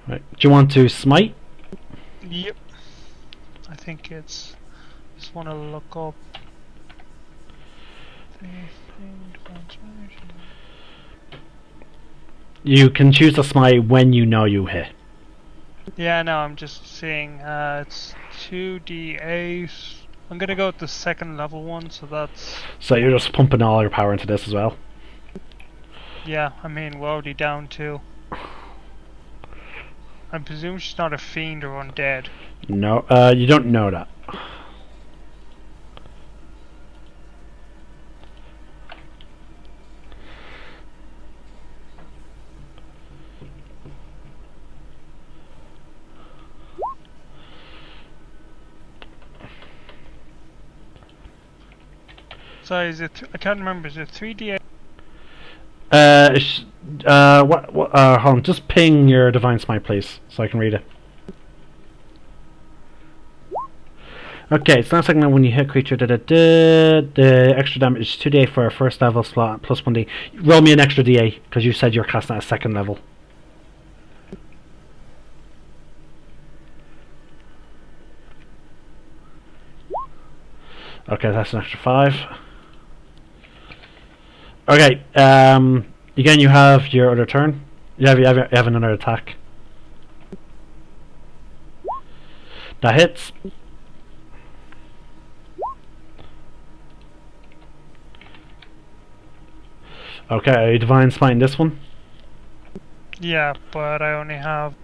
Right. Do you want to smite? Yep. I think it's... Just want to look up... You can choose to smite when you know you hit. Yeah, no, I'm just seeing it's 2d8. I'm gonna go with the 2nd level one, so that's... So you're just pumping all your power into this as well? Yeah, I mean, we're already down 2. I presume she's not a fiend or undead. No, you don't know that. So is it... I can't remember, is it 3d8? Hold on, just ping your Divine Smite, please, so I can read it. Okay, it's not second when you hit creature. The extra damage is 2d8 for a 1st level slot plus 1d. Roll me an extra d8 because you said you're casting at a 2nd level. Okay, that's an extra 5. Okay, again, you have your other turn. You have another attack. That hits. Okay, are you Divine Smiting this one? Yeah, but I only have.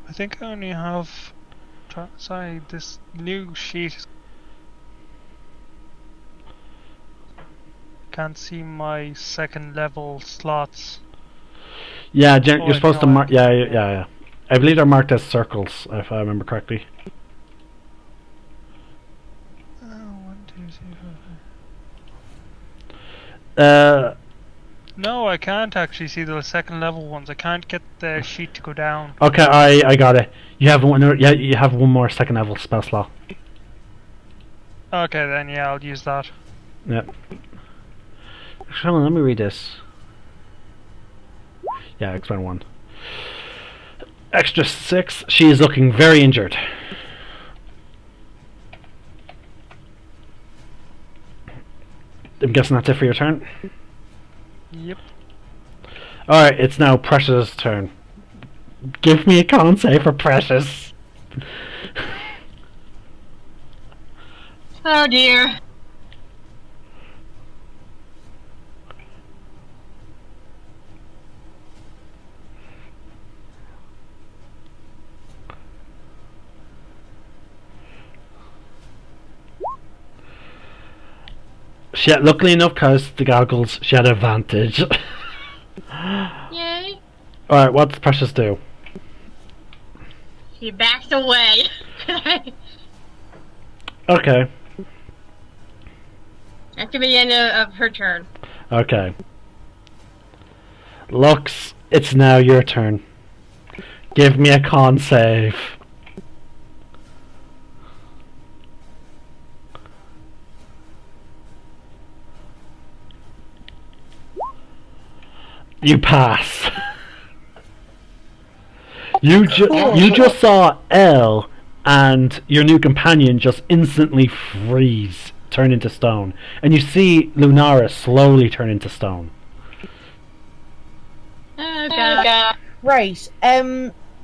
I think I only have. Sorry, this new sheet is. Can't see my second level slots. Yeah, Oh, you're supposed to no, mark. Yeah. I believe they're marked as circles, if I remember correctly. Oh, 1, 2, 3, 4. No, I can't actually see the second level ones. I can't get the sheet to go down. Okay, I got it. You have one. Yeah, you have one more second level spell slot. Okay, then yeah, I'll use that. Yeah. Hold on, let me read this. Yeah, expand 1. Extra 6. She is looking very injured. I'm guessing that's it for your turn? Yep. Alright, it's now Precious' turn. Give me a con save for Precious. Oh dear. She had, luckily enough, because the goggles, she had advantage. Yay. Alright, what's Precious do? She backs away. Okay. After the end of her turn. Okay. Lux, it's now your turn. Give me a con save. You pass. You just saw Elle and your new companion just instantly freeze, turn into stone, and you see Lunara slowly turn into stone. Oh god. Right.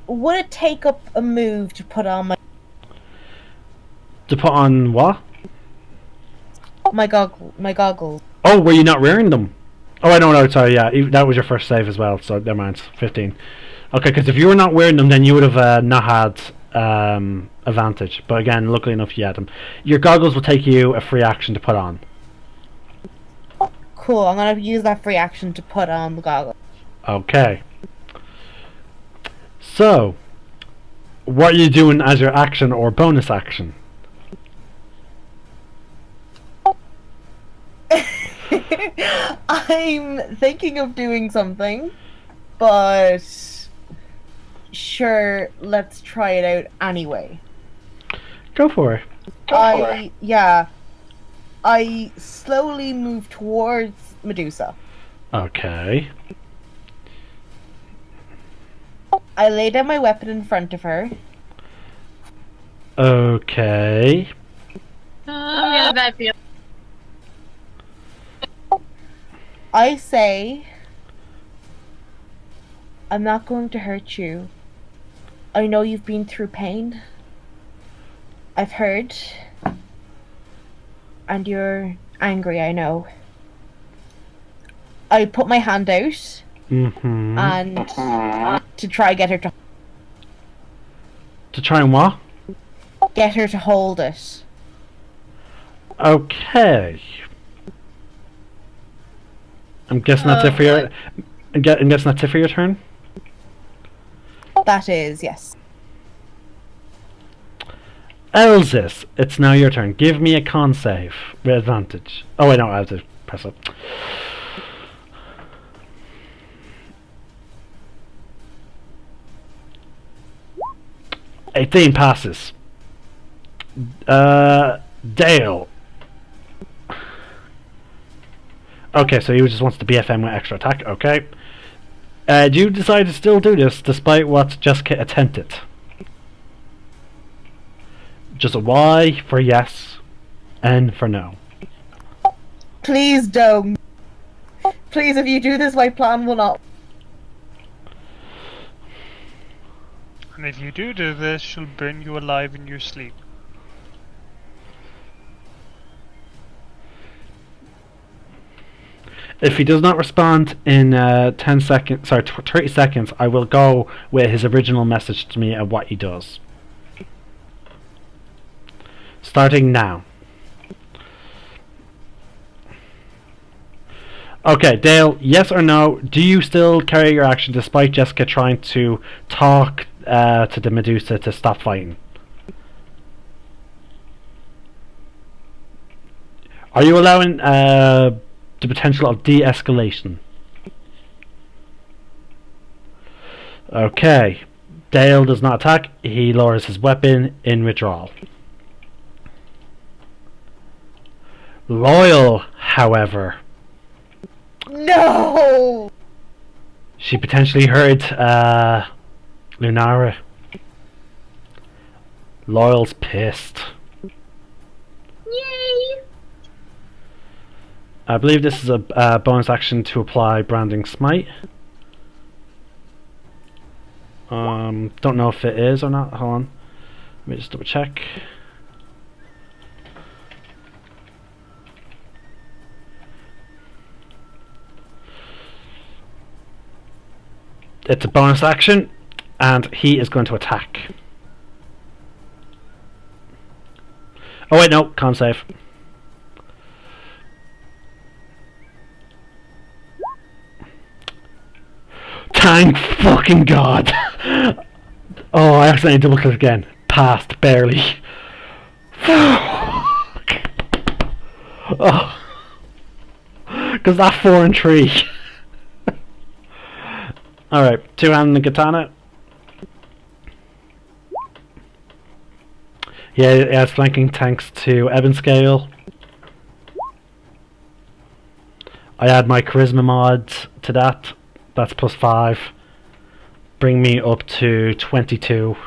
Would it take up a move to put on To put on what? my goggles? Oh, were you not wearing them? Oh, I don't know. Sorry, yeah, that was your first save as well. So never mind. 15. Okay, because if you were not wearing them, then you would have not had advantage. But again, luckily enough, you had them. Your goggles will take you a free action to put on. Cool. I'm gonna use that free action to put on the goggles. Okay. So, what are you doing as your action or bonus action? I'm thinking of doing something, but sure, let's try it out anyway. Go for it. I slowly move towards Medusa. Okay. I lay down my weapon in front of her. Okay. I got a bad feeling. I say, I'm not going to hurt you. I know you've been through pain. I've heard. And you're angry, I know. I put my hand out and to try get her to To try and what? get her to hold it. Okay. I'm guessing that's it for your. I'm guessing that's it for your turn. That is, yes. Elzis, it's now your turn. Give me a con save with advantage. Oh wait, no, I have to press up. $18 passes. Dale. Okay, so he just wants to BFM with extra attack. Okay. Do you decide to still do this despite what Jessica attempted? Just a Y for yes, N for no. Please don't. Please, if you do this, my plan will not. And if you do this, she'll burn you alive in your sleep. If he does not respond in 10 seconds, sorry, 30 seconds, I will go with his original message to me of what he does. Starting now. Okay, Dale, yes or no, do you still carry your action despite Jessica trying to talk to the Medusa to stop fighting? Are you allowing the potential of de-escalation? Okay, Dale does not attack, he lowers his weapon in withdrawal. Loyal, however, No! she potentially heard Lunara. Loyal's pissed. Yay! I believe this is a bonus action to apply Branding Smite. Don't know if it is or not. Hold on. Let me just double check. It's a bonus action, and he is going to attack. Oh wait, no, can't save. Thank fucking God! Oh, I accidentally double clicked again. Passed, barely. Oh. Because that 4 and 3. Alright, 2-handed katana. Yeah, it has flanking thanks to Ebon Scale. I add my charisma mod to that. That's +5. Bring me up to 22.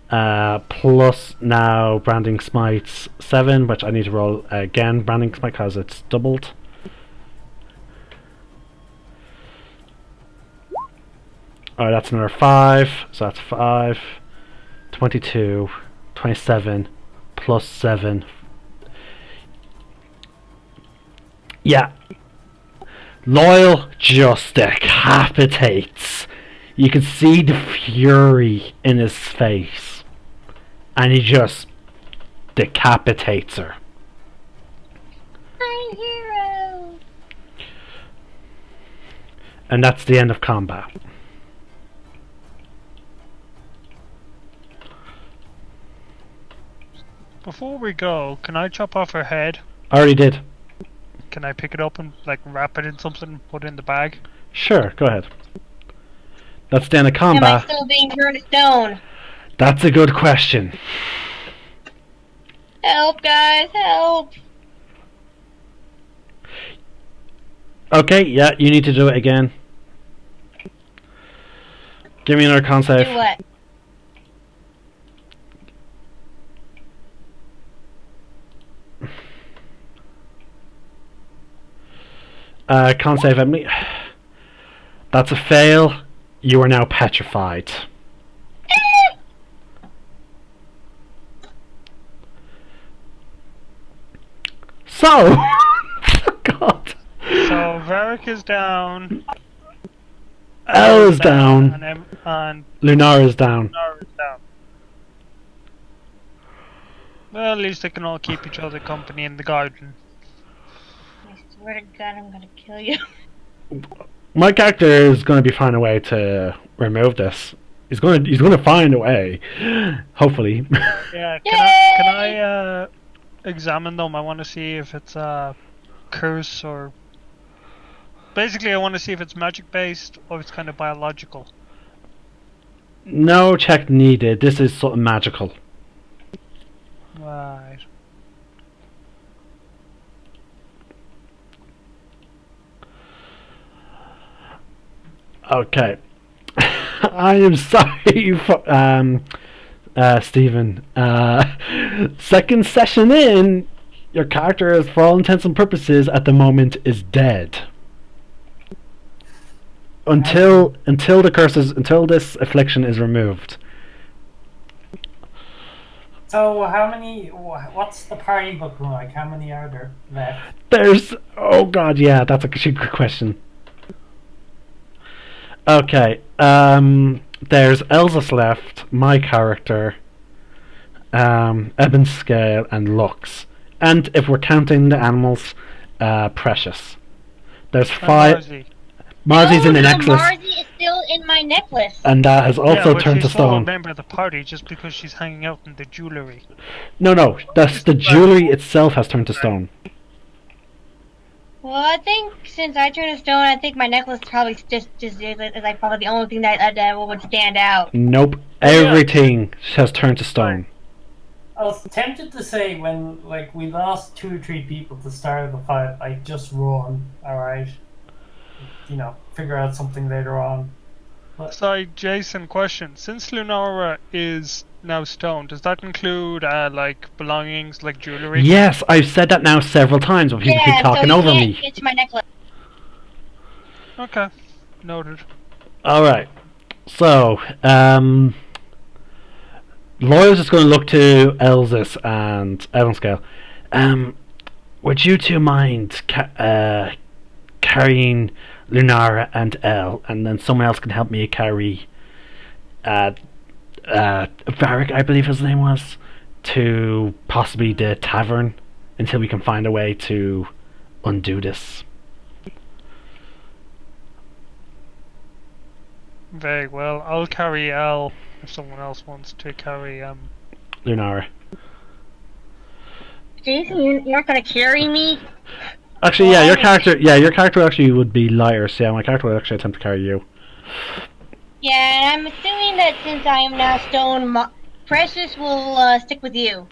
Plus now Branding Smite's 7, which I need to roll again. Branding Smite because it's doubled. Alright, that's another 5. So that's 5. 22. 27. Plus 7. Yeah. Loyal just decapitates. You can see the fury in his face. And he just decapitates her. My hero! And that's the end of combat. Before we go, can I chop off her head? I already did. Can I pick it up and like wrap it in something and put it in the bag? Sure, go ahead. That's the end of Am I combat. still being turned to stone? That's a good question. Help, guys, help! Okay, yeah, you need to do it again. Give me another con save. Do what? Con save, Emily. That's a fail. You are now petrified. So, God. So Varric is down. Elle is down. And Lunar is down. Lunar is down. Well, at least they can all keep each other company in the garden. I swear to God, I'm gonna kill you. My character is going to be finding a way to remove this. He's going to find a way. Hopefully. Yeah. Can I examine them? I want to see if it's a curse or. Basically, I want to see if it's magic based or it's kind of biological. No check needed. This is something magical. Right. Okay. I am sorry for Stephen. Second session in, your character is, for all intents and purposes, at the moment, is dead. Until this affliction is removed. So how many? What's the party looking like? How many are there left? There's, oh god, yeah, that's a good question. Okay, there's Elsa's left, my character, Eben's Scale, and Lux. And if we're counting the animals, Precious. There's 5. Marzi's in the necklace. Marzi is still in my necklace. And that has also but turned to she's still a stone. member of the party just because she's hanging out in the jewellery. No, that's the jewellery itself has turned to stone. Well, I think since I turned to stone, I think my necklace probably just is like probably the only thing that would stand out. Nope, everything has turned to stone. I was tempted to say when we lost 2 or 3 people at the start of the fight, just run, alright? Figure out something later on. But Sorry, Jason, question. Since Lunara is now stone, does that include belongings like jewellery? Yes, I've said that now several times, but people keep talking so over you me. can't get to my necklace. Okay, noted. Alright, so, Laura's just going to look to Elsis and Evenscale. Would you two mind carrying Lunara and Elle, and then someone else can help me carry Varric, I believe his name was, to possibly the tavern until we can find a way to undo this. Very well. I'll carry Elle if someone else wants to carry Lunara. Jason, you're not gonna carry me? Actually, your character actually would be lighter, so yeah, my character would actually attempt to carry you. Yeah, and I'm assuming that since I am now stone, Precious will stick with you.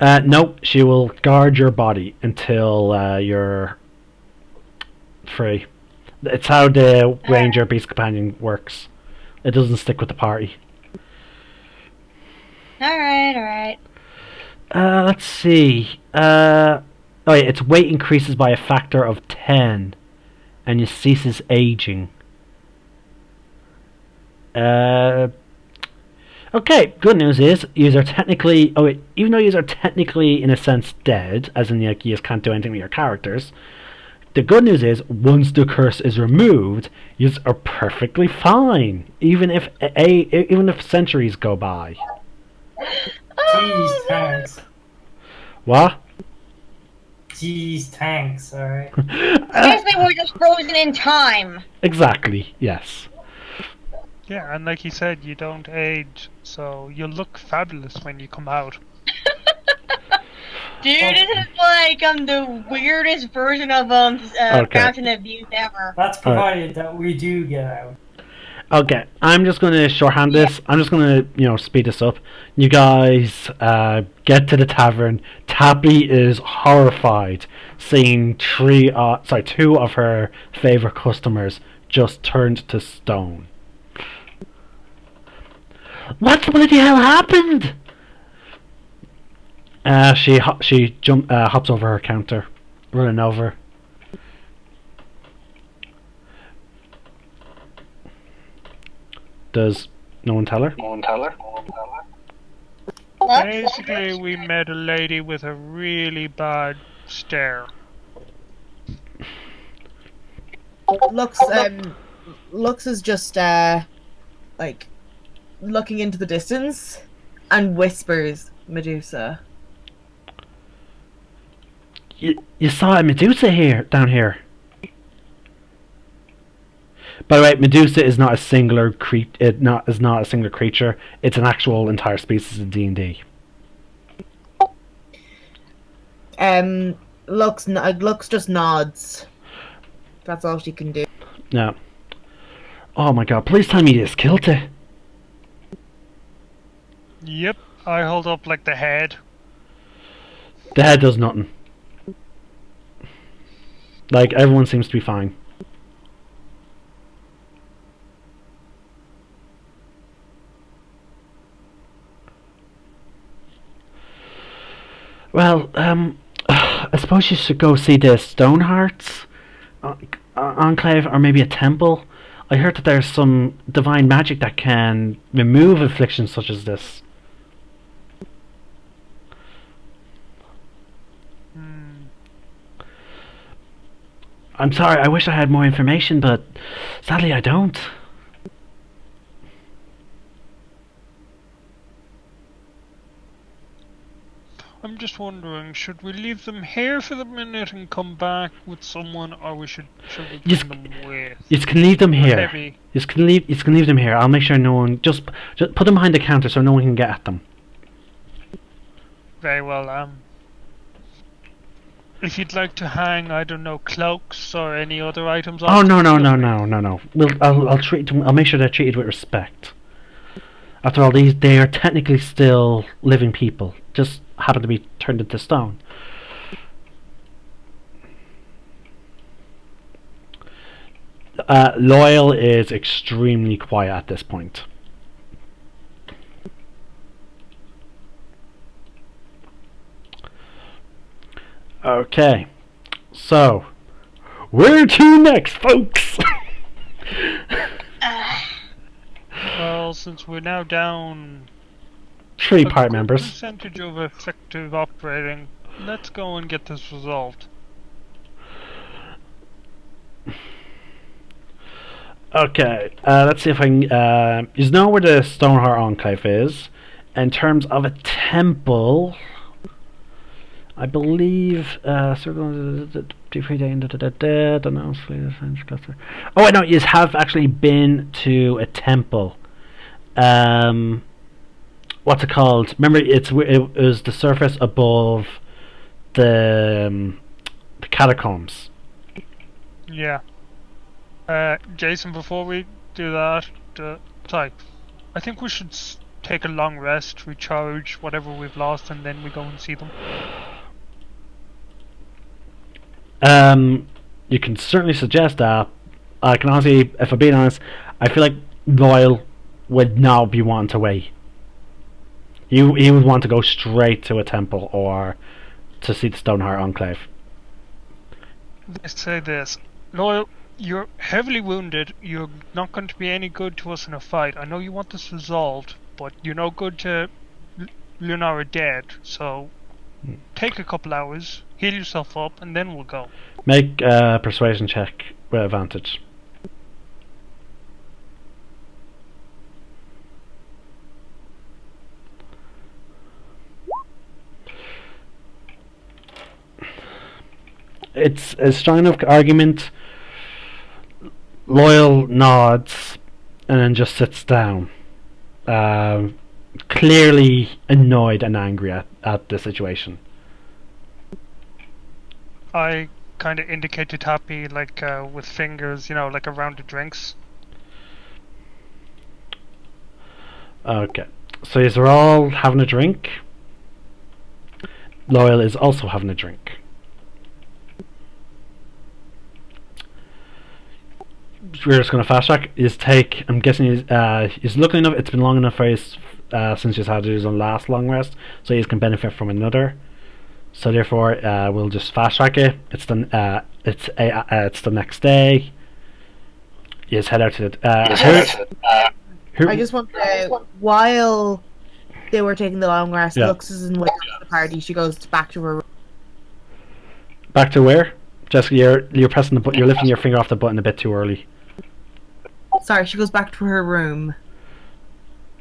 Nope, she will guard your body until you're free. It's how the Ranger Beast Companion works. It doesn't stick with the party. Alright. Let's see. Oh yeah, its weight increases by a factor of 10, and it ceases aging. Okay, good news is, even though you are technically in a sense dead, as in you just can't do anything with your characters, the good news is, once the curse is removed, you are perfectly fine, even if centuries go by. Jeez, thanks. What? Jeez, thanks, alright. Basically, we're just frozen in time. Exactly, yes. Yeah, and like he said, you don't age, so you'll look fabulous when you come out. Dude, this is like the weirdest version of Fountain of Youth ever. That's provided that we do get out. Okay, I'm just going to shorthand this. I'm just going to, speed this up. You guys get to the tavern. Tappy is horrified seeing 2 of her favourite customers just turned to stone. What the bloody hell happened? She hops over her counter, running over. Does no one tell her? Basically, we met a lady with a really bad stare. Lux is just looking into the distance and whispers Medusa. You saw a Medusa down here. By the way, Medusa is not a singular is not a singular creature. It's an actual entire species of D&D. Lux just nods. That's all she can do. No. Oh my god! Please tell me this killed it. Yep, I hold up the head. The head does nothing. Everyone seems to be fine. Well, I suppose you should go see the Stonehearts enclave, or maybe a temple. I heard that there's some divine magic that can remove afflictions such as this. I'm sorry, I wish I had more information, but sadly I don't. I'm just wondering, should we leave them here for the minute and come back with someone, or should we bring them with? You can leave them here. Heavy. You can leave them here. I'll make sure no one just put them behind the counter so no one can get at them. Very well. If you'd like to hang, I don't know, cloaks or any other items. Oh no. I'll treat them. I'll make sure they're treated with respect. After all, they are technically still living people. Just happen to be turned into stone. Loyal is extremely quiet at this point. Okay, so where to next, folks? Well, since we're now down 3 a part good members. percentage of effective operating, let's go and get this resolved. Okay, let's see if I can. You know where the Stoneheart Enclave is. In terms of a temple, I believe. Oh wait, no, you have actually been to a temple. What's it called? Remember, it was the surface above the catacombs. Yeah. Jason, before we do that, sorry, I think we should take a long rest, recharge whatever we've lost, and then we go and see them. You can certainly suggest that. I can honestly, if I'm being honest, I feel like Loyal would not be wanting to wait. He would want to go straight to a temple or to see the Stoneheart Enclave. Let's say this. Loyal, you're heavily wounded. You're not going to be any good to us in a fight. I know you want this resolved, but you're no good to Lunarguard dead. So take a couple hours, heal yourself up, and then we'll go. Make a persuasion check with advantage. It's a strong enough argument. Loyal nods and then just sits down, clearly annoyed and angry at the situation. I kind of indicated happy, like with fingers, like around the drinks. Okay, so they're all having a drink. Loyal is also having a drink. We're just going to fast track. I'm guessing he's looking enough. It's been long enough for his since he's had his own last long rest, so he can benefit from another. So therefore, we'll just fast track it. It's the next day. You just head out to the. I just want to, while they were taking the long rest, Lux is in with the party. She goes back to her room. Back to where? Jessica, you're pressing the button. You're lifting your finger off the button a bit too early. Sorry, she goes back to her room.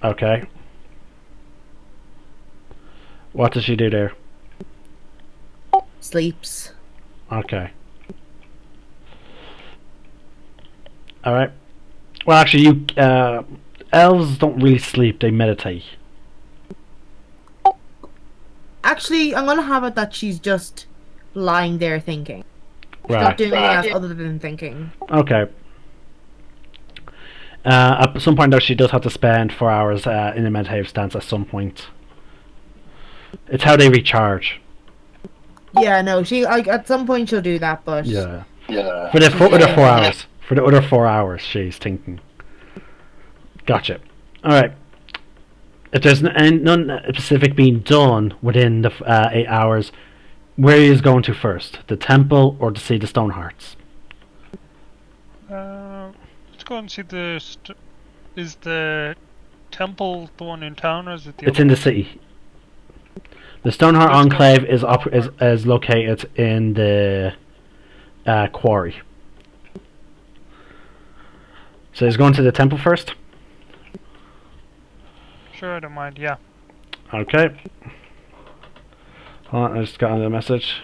Okay. What does she do there? Sleeps. Okay. Alright. Well, actually, elves don't really sleep, they meditate. Actually, I'm gonna have it that she's just lying there thinking. She's Right. not doing anything else other than thinking. Okay. At some point, though, she does have to spend 4 hours in a meditative stance at some point. It's how they recharge. Yeah, no, at some point she'll do that, but... Yeah. For the other 4 hours. For the other 4 hours, she's thinking. Gotcha. Alright. if there's none specific being done within the 8 hours, where he is going to first? The temple or to see the stone hearts? Let's go and see the. Is the temple the one in town, or is it the? It's in the city. The Stoneheart Enclave is located in the quarry. So he's going to the temple first? Sure, I don't mind, yeah. Okay. Hold on, I just got another message.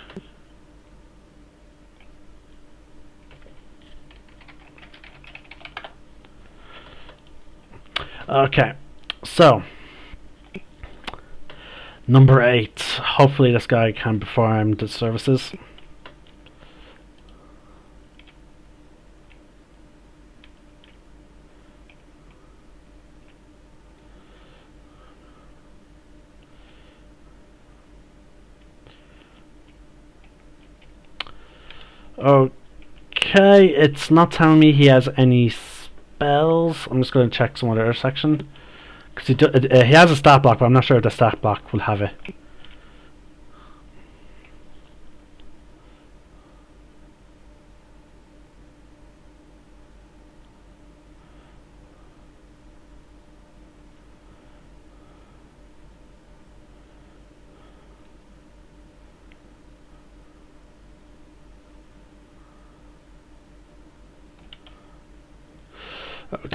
Okay, so number 8. Hopefully this guy can perform the services. Okay, it's not telling me he has any spells. I'm just going to check some other section. Because he has a stat block, but I'm not sure if the stat block will have it.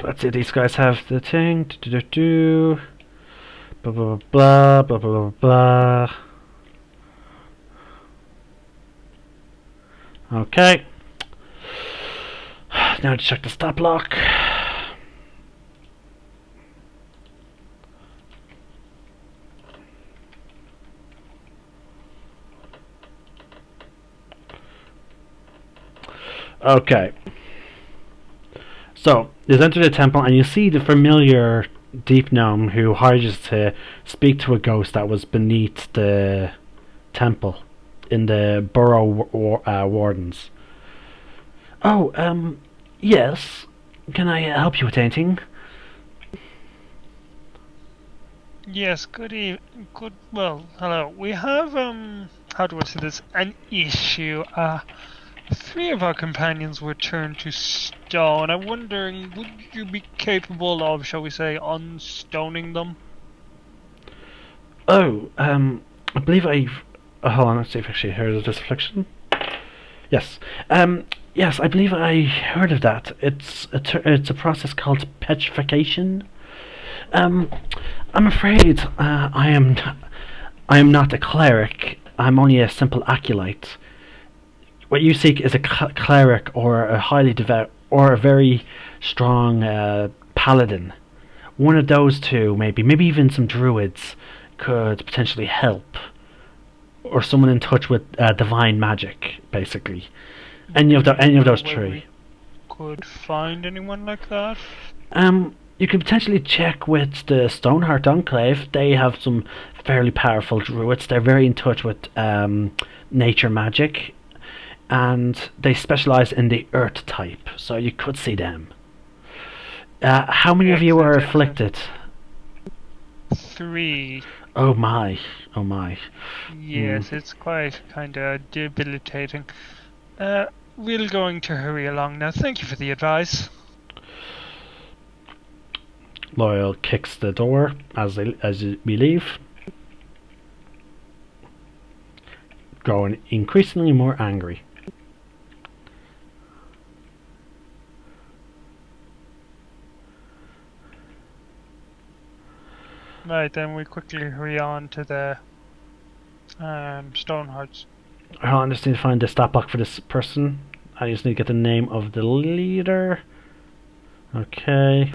Let's see, these guys have the thing. Blah blah blah blah blah blah. Okay. Now to check the stat block. Okay. So, you enter the temple and you see the familiar deep gnome who hires to speak to a ghost that was beneath the temple in the borough wardens. Oh, yes. Can I help you with anything? Yes, well, hello. We have, how do I say this? An issue. 3 of our companions were turned to stone. I'm wondering, would you be capable of, shall we say, unstoning them? Oh, I believe I've... hold on, let's see if I actually heard of this affliction. Yes. Yes, I believe I heard of that. It's a process called petrification. I'm afraid I am not a cleric. I'm only a simple acolyte. What you seek is a cleric or a highly devout or a very strong paladin. One of those two, maybe even some druids, could potentially help. Or someone in touch with divine magic, basically. Any of those 3. Could find anyone like that? You could potentially check with the Stoneheart Enclave. They have some fairly powerful druids. They're very in touch with nature magic. And they specialize in the earth type, so you could see them. How many of you are afflicted? 3. Oh my, oh my. Yes, it's quite kind of debilitating. We're going to hurry along now. Thank you for the advice. Loyal kicks the door as we leave, growing increasingly more angry. Right, then we quickly hurry on to the Stonehearts. I just need to find the stat block for this person. I just need to get the name of the leader. Okay.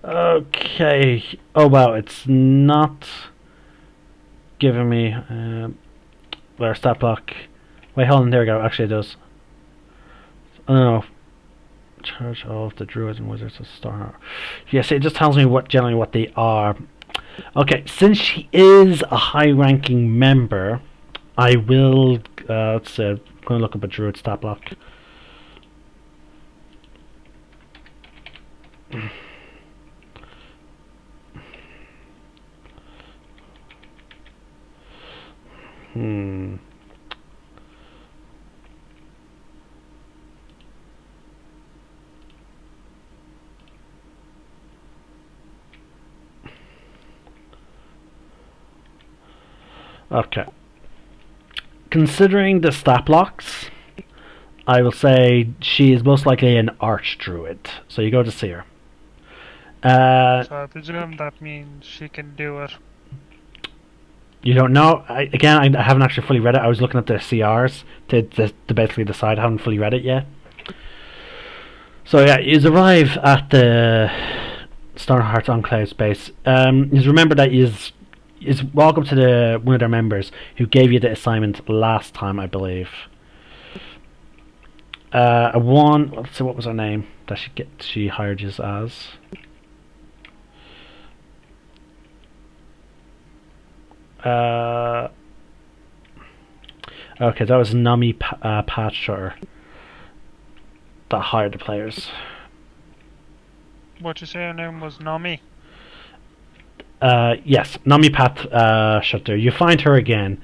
Okay. Oh wow, it's not giving me where stat block. Wait, hold on, there we go. Actually it does. I don't know. Church of the Druids and Wizards of Star. Yes, it just tells me generally what they are. Okay, since she is a high-ranking member, I will. Let's see. I'm going to look up a druid stat block. Hmm. Okay. Considering the stat blocks, I will say she is most likely an arch druid. So you go to see her. So I presume that means she can do it. You don't know. I haven't actually fully read it. I was looking at the CRs to basically decide. I haven't fully read it yet. So yeah, you arrive at the Starheart's Enclave's base. You remember that you walk up to one of their members who gave you the assignment last time, I believe. Let's see, what was her name that she hired you as? Okay, that was Nami Patcher that hired the players. What you say her name was Nami? Yes, Nami Pat Shutter. You find her again,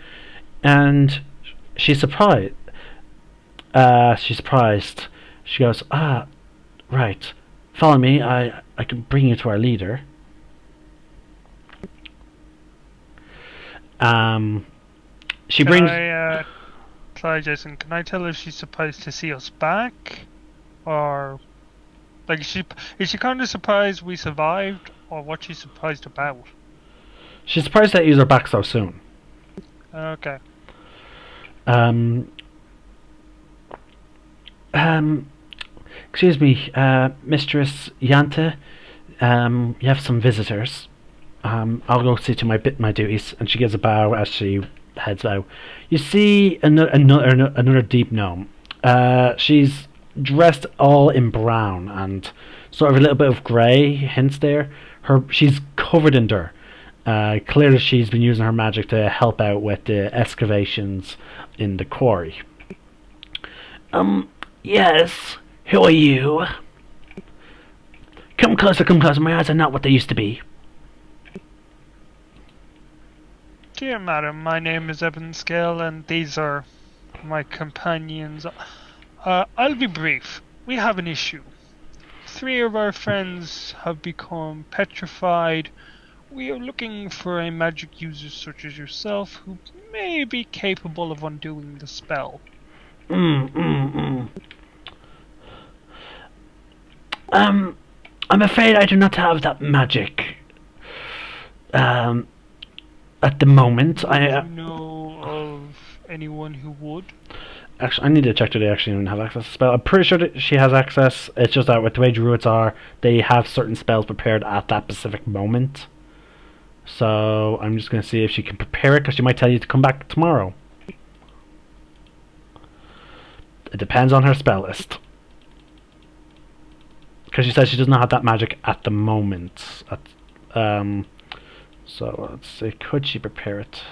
and she's surprised. She's surprised. She goes, right. Follow me. I can bring you to our leader. She brings. Sorry, Jason. Can I tell her she's supposed to see us back, or like is she kind of surprised we survived, or what she's surprised about? She's surprised that you're back so soon. Okay. Excuse me, Mistress Yanta. You have some visitors. I'll go see to my duties. And she gives a bow as she heads out. You see another deep gnome. She's dressed all in brown and sort of a little bit of grey hints there. She's covered in dirt. Clearly she's been using her magic to help out with the excavations in the quarry. Yes. Who are you? Come closer, my eyes are not what they used to be. Dear madam, my name is Evan Scale, and these are my companions. I'll be brief. We have an issue. 3 of our friends have become petrified. We are looking for a magic user such as yourself who may be capable of undoing the spell. I'm afraid I do not have that magic. At the moment, Do you know of anyone who would? Actually, I need to check that they actually even have access to spell. I'm pretty sure that she has access. It's just that with the way druids are, they have certain spells prepared at that specific moment. So I'm just going to see if she can prepare it, because she might tell you to come back tomorrow. It depends on her spell list. Because she says she does not have that magic at the moment. So let's see, could she prepare it?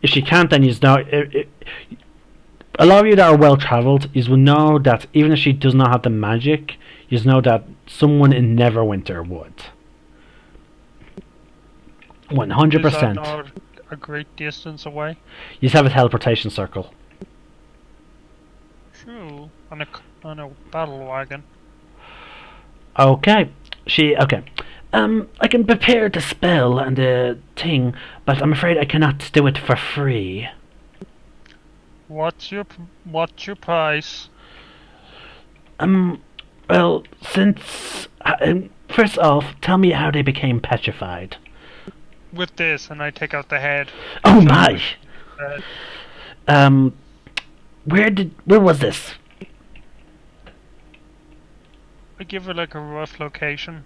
If she can't, then you know. A lot of you that are well travelled, you will know that even if she does not have the magic, you know that someone in Neverwinter would. 100%. Is that not a great distance away? You have a teleportation circle. True. On a battle wagon. Okay. Okay. I can prepare the spell and the thing, but I'm afraid I cannot do it for free. What's your price? Well, since first off, tell me how they became petrified. With this, and I take out the head. Oh my! Where was this? I give her like a rough location.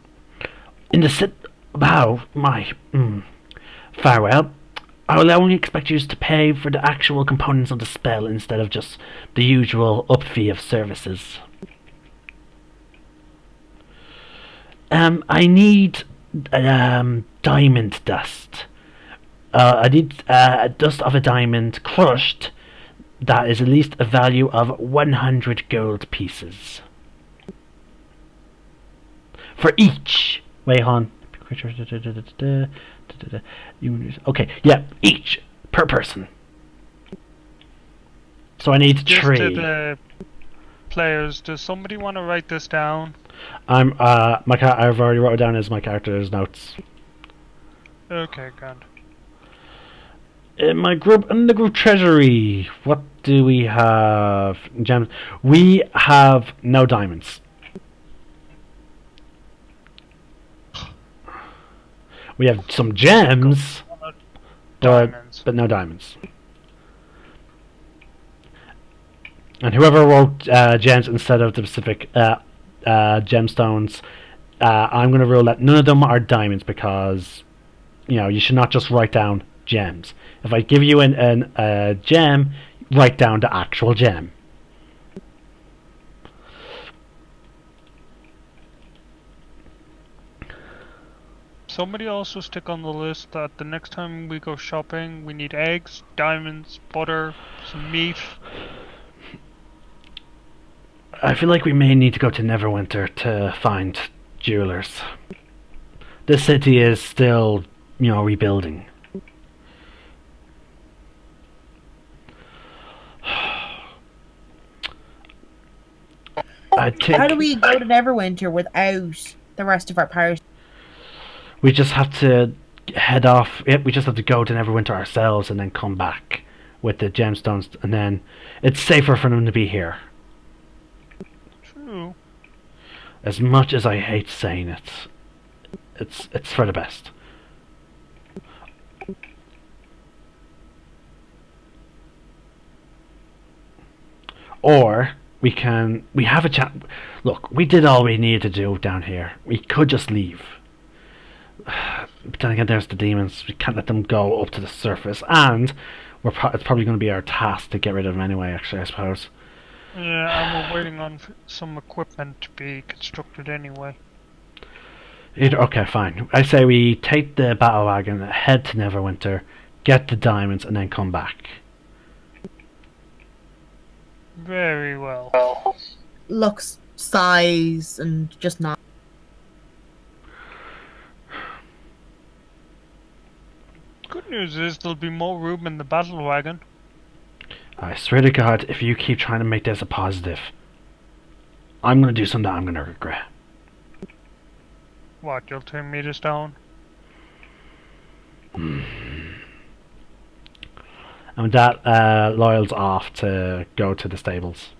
In the wow, my. Very well. I will only expect you to pay for the actual components of the spell instead of just the usual up fee of services. I need diamond dust. I need dust of a diamond crushed that is at least a value of 100 gold pieces. For each. Wait, hon. Okay, yeah, each per person. So I need Just 3. to the players, does somebody want to write this down? I've already wrote it down as my character's notes. Okay, grand. In my group, in the group treasury, what do we have? Gems. We have no diamonds. We have some gems, Diamonds. but no diamonds. And whoever wrote gems instead of the specific gemstones, I'm going to rule that none of them are diamonds because, you should not just write down gems. If I give you a gem, write down the actual gem. Somebody also stick on the list that the next time we go shopping, we need eggs, diamonds, butter, some meat. I feel like we may need to go to Neverwinter to find jewelers. This city is still, rebuilding. How do we go to Neverwinter without the rest of our party? We just have to head off. We just have to go to Neverwinter ourselves and then come back with the gemstones, and then it's safer for them to be here. True. As much as I hate saying it, it's for the best. Or we have a chat. Look, we did all we needed to do down here. We could just leave. But then again, there's the demons. We can't let them go up to the surface, and it's probably going to be our task to get rid of them anyway. Actually, I suppose. Yeah, and we're waiting on some equipment to be constructed anyway. Okay, fine. I say we take the battle wagon, head to Neverwinter, get the diamonds, and then come back. Very well. Looks, size, and just not. Good news is there'll be more room in the battle wagon. I swear to God, if you keep trying to make this a positive, I'm going to do something that I'm going to regret. What, you'll turn me to stone? And with that, Loyal's off to go to the stables.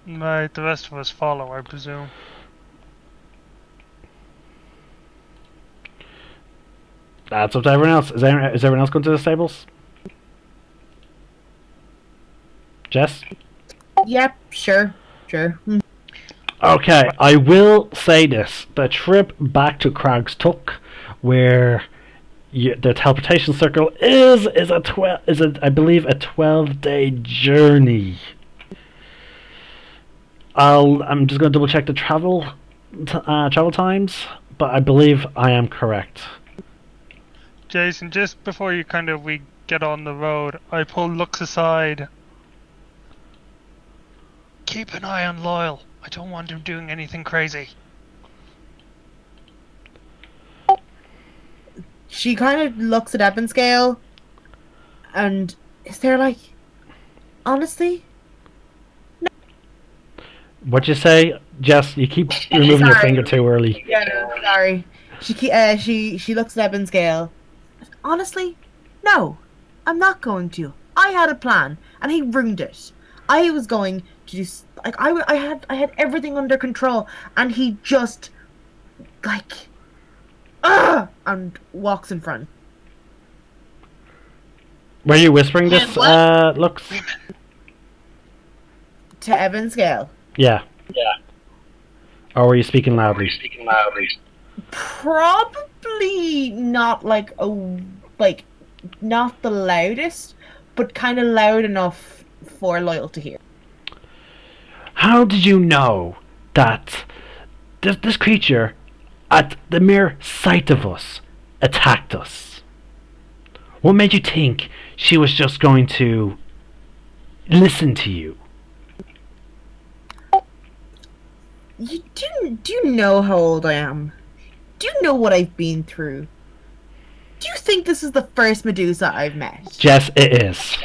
Right, the rest of us follow, I presume. That's up to everyone else. Is everyone else going to the stables? Jess? Yep, sure. Okay, I will say this. The trip back to Crag's Tuck, where the teleportation circle is I believe a 12-day journey. I'm just going to double check the travel times, but I believe I am correct. Jason, just before we get on the road, I pull Lux aside. Keep an eye on Loyal. I don't want him doing anything crazy. She kind of looks at Ebbenscale, and is there honestly? What'd you say, Jess? You keep removing your finger too early. Yeah, no, sorry. She looks at Ebbenscale. Honestly, no, I'm not going to. I had a plan, and he ruined it. I was going to do I had everything under control, and he just and walks in front. Were you whispering this, Lux? To Ebbenscale. Yeah. Or were you speaking loudly? Probably not like not the loudest, but kind of loud enough for Loyal to hear. How did you know that this creature, at the mere sight of us, attacked us? What made you think she was just going to listen to you? Do you know how old I am? Do you know what I've been through? Do you think this is the first Medusa I've met? Yes, it is.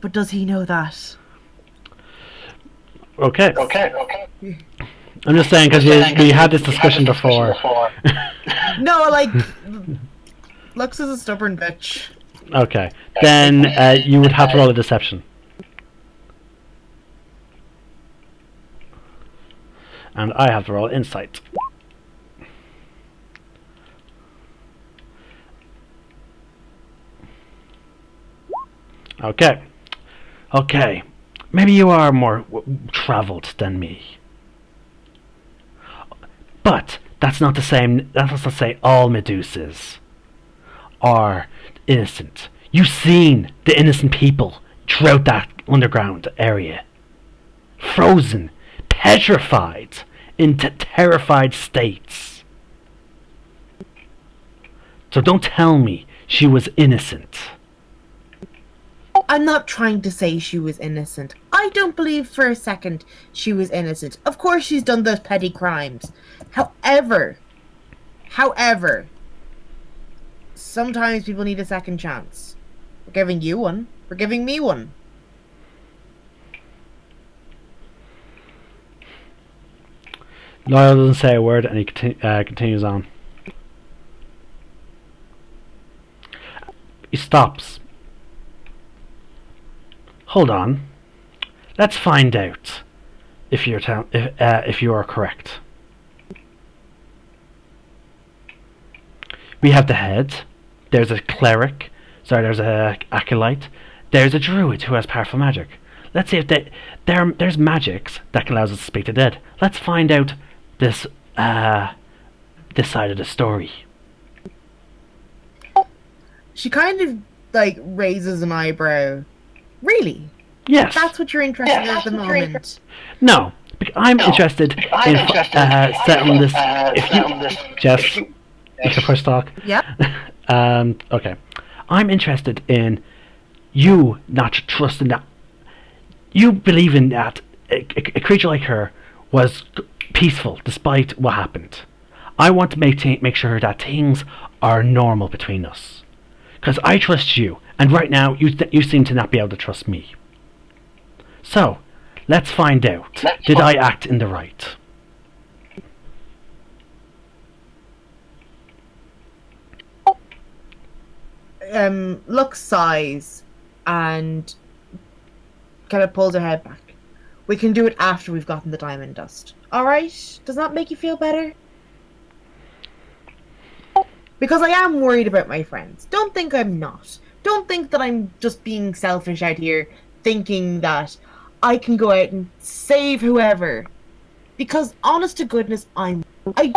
But does he know that? Okay. I'm just saying because we had this discussion before. No, like, Lux is a stubborn bitch. Okay, then you would have to roll a deception. And I have to roll insight. Okay. Maybe you are more travelled than me. But that's not the same. That's not to say all Medusas are innocent. You've seen the innocent people throughout that underground area. Frozen, petrified, into terrified states. So don't tell me she was innocent. I'm not trying to say she was innocent. I don't believe for a second she was innocent. Of course she's done those petty crimes. However, sometimes people need a second chance. We're giving you one. We're giving me one. Loyal doesn't say a word and he continues on. He stops. Hold on. Let's find out if you are correct. We have the head. There's a cleric. There's a acolyte. There's a druid who has powerful magic. Let's see if there's magics that allows us to speak to dead. Let's find out this side of the story. She kind of like raises an eyebrow. Really? Yes. That's what you're interested in at the moment. No, I'm interested in settling this. If you, Jess, you can first talk. Yeah. Okay. I'm interested in you not trusting that. You believing that a creature like her was peaceful despite what happened. I want to make sure that things are normal between us. Because I trust you, and right now you seem to not be able to trust me. So, let's find out. Did I act in the right? Lux sighs and kind of pulls her head back. We can do it after we've gotten the diamond dust. Alright? Does that make you feel better? Because I am worried about my friends. Don't think I'm not. Don't think that I'm just being selfish out here, thinking that I can go out and save whoever. Because honest to goodness, I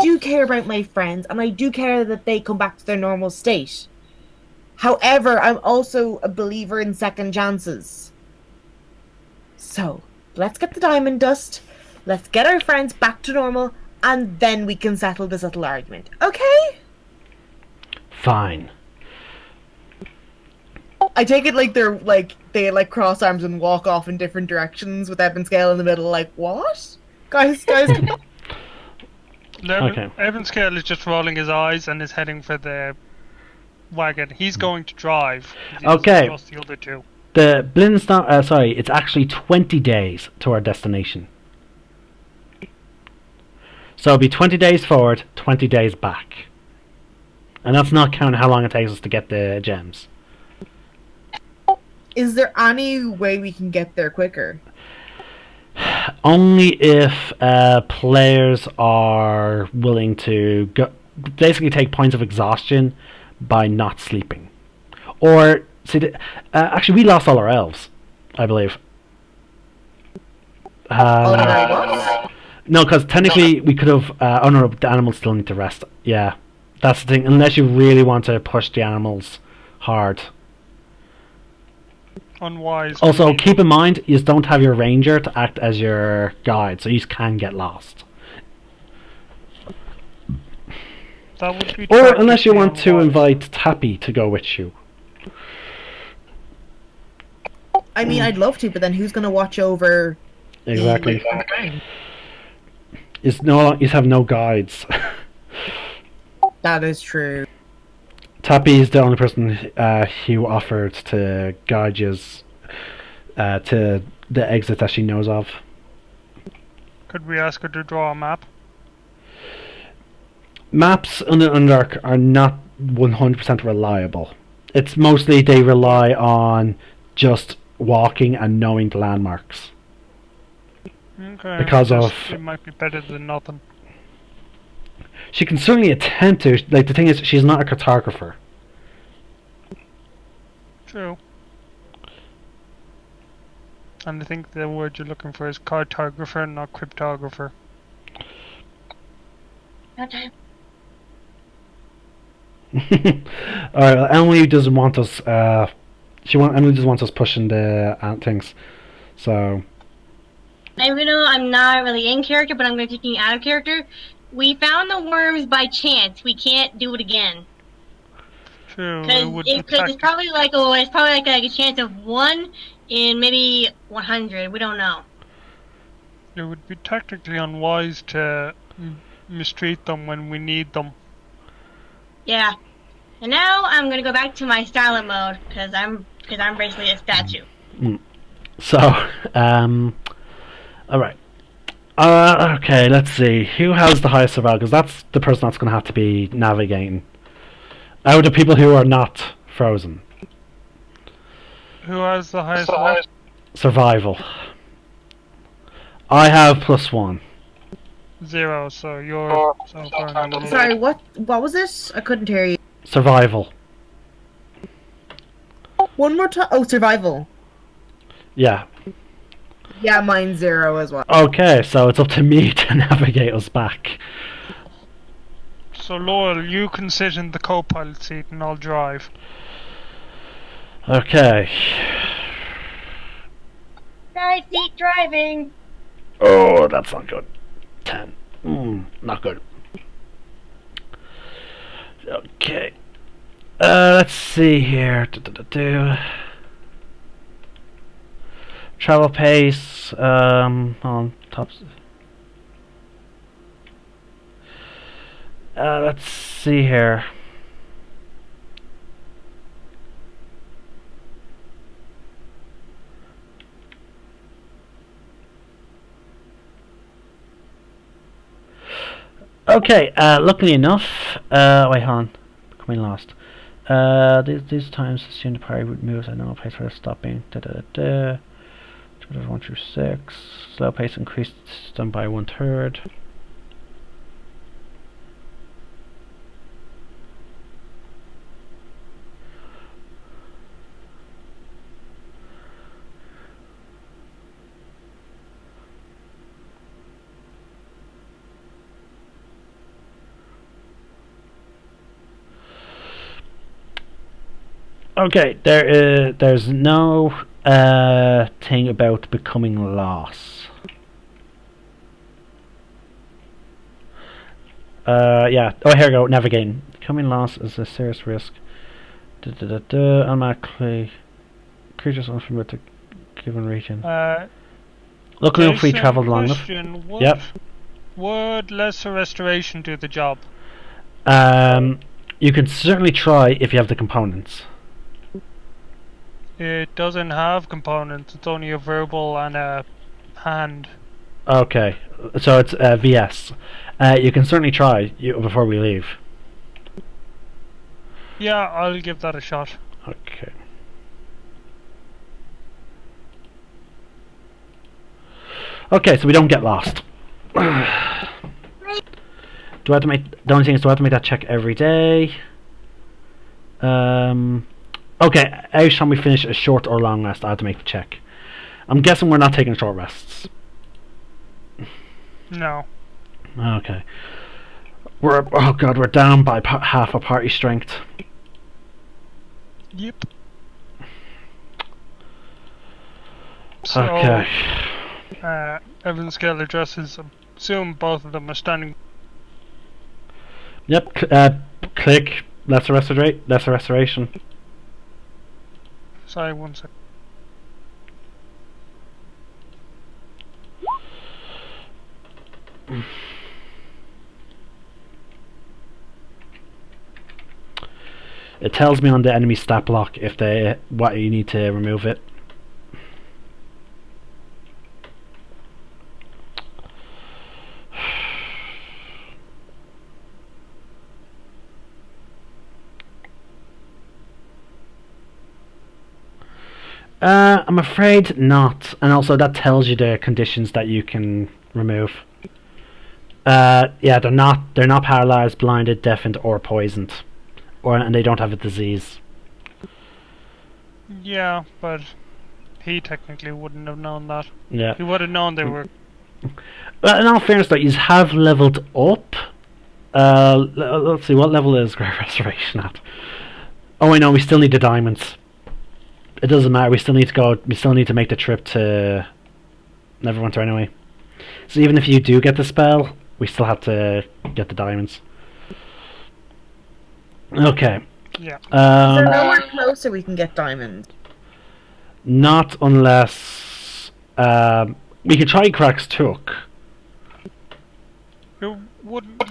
do care about my friends, and I do care that they come back to their normal state. However, I'm also a believer in second chances. So, let's get the diamond dust, let's get our friends back to normal, and then we can settle this little argument. Okay? Fine. I take it like they cross arms and walk off in different directions with Evan Scale in the middle, like, what? Guys, come on. Okay. Evan Scale is just rolling his eyes and is heading for the wagon. He's going to drive. Okay. Trust the other two. The Blinstone, it's actually 20 days to our destination. So it'll be 20 days forward, 20 days back. And that's not counting how long it takes us to get the gems. Is there any way we can get there quicker? Only if players are willing to basically take points of exhaustion by not sleeping. Or, actually we lost all our elves, I believe. No, because technically we could have. Oh no, the animals still need to rest. Yeah, that's the thing. Unless you really want to push the animals hard. Unwise. Also, keep in mind you don't have your ranger to act as your guide, so you can get lost. That would be Or unless you tactically want to unwise. invite Tappy to go with you. I mean, I'd love to, but then who's gonna watch over? Exactly. the gang? You have no guides. That is true. Tappy is the only person who offered to guide you to the exit that she knows of. Could we ask her to draw a map? Maps on the Underdark are not 100% reliable. It's mostly they rely on just walking and knowing the landmarks. Okay. Because just- of- it might be better than nothing. She can certainly attempt to. Like, the thing is, she's not a cartographer. True. And I think the word you're looking for is cartographer, not cryptographer. Okay. Alright, well, Emily doesn't want us. Emily just wants us pushing the things. So Even though I'm not really in character, but I'm going to take you out of character. We found the worms by chance. We can't do it again. True. It Because would be it's probably like a chance of 1 in maybe 100. We don't know. it would be tactically unwise to mistreat them when we need them. Yeah. And now I'm gonna go back to my silent mode because I'm basically a statue. So, alright. Okay, let's see. Who has the highest survival? Because that's the person that's going to have to be navigating. Out of the people who are not frozen. Who has the highest what? Survival. I have +1. 0, so you're so far in the lead. Sorry, what was this? I couldn't hear you. Survival. One more time. Oh, survival. Yeah. Yeah, mine's 0 as well. Okay, so it's up to me to navigate us back. So Laurel, you can sit in the co-pilot seat and I'll drive. Okay. Side seat driving. Oh, that's not good. 10. Not good. Okay. Let's see here. Travel pace. On top. Let's see here. Okay, luckily enough, wait, hold on, becoming lost. These times assume the party would move, I know place for stopping, 1 through 6, slow pace increased done by 1/3. Okay, there's no thing about becoming lost. Yeah. Oh, here we go. Navigating. Becoming lost is a serious risk. Automatically, creatures unfamiliar to given region. Luckily, if we Jason, travelled long enough. question, Yep. Would lesser restoration do the job? You can certainly try if you have the components. It doesn't have components, it's only a verbal and a hand. Okay, so it's VS. You can certainly try before we leave. Yeah, I'll give that a shot. Okay. Okay, so we don't get lost. Do I have to make the only thing is do I have to make that check every day? Okay, every time we finish a short or long rest, I have to make the check. I'm guessing we're not taking short rests. No. Okay. Oh god, we're down by half a party strength. Yep. So, Okay. Evan's scale addresses, assume both of them are standing. Yep. Click. Lesser restoration. Sorry, one sec. It tells me on the enemy stat block if what you need to remove it. I'm afraid not, and also that tells you the conditions that you can remove. Yeah, they're not paralyzed, blinded, deafened, or poisoned, and they don't have a disease. Yeah, but he technically wouldn't have known that. Yeah. He would have known they were. Well, in all fairness, though, you have leveled up. Let's see, what level is Great Restoration at? Oh, I know, we still need the diamonds. It doesn't matter. We still need to go. We still need to make the trip to Neverwinter anyway. So even if you do get the spell, we still have to get the diamonds. Okay. Yeah. Is there nowhere closer we can get diamonds? Not unless we could try Crack's Took. It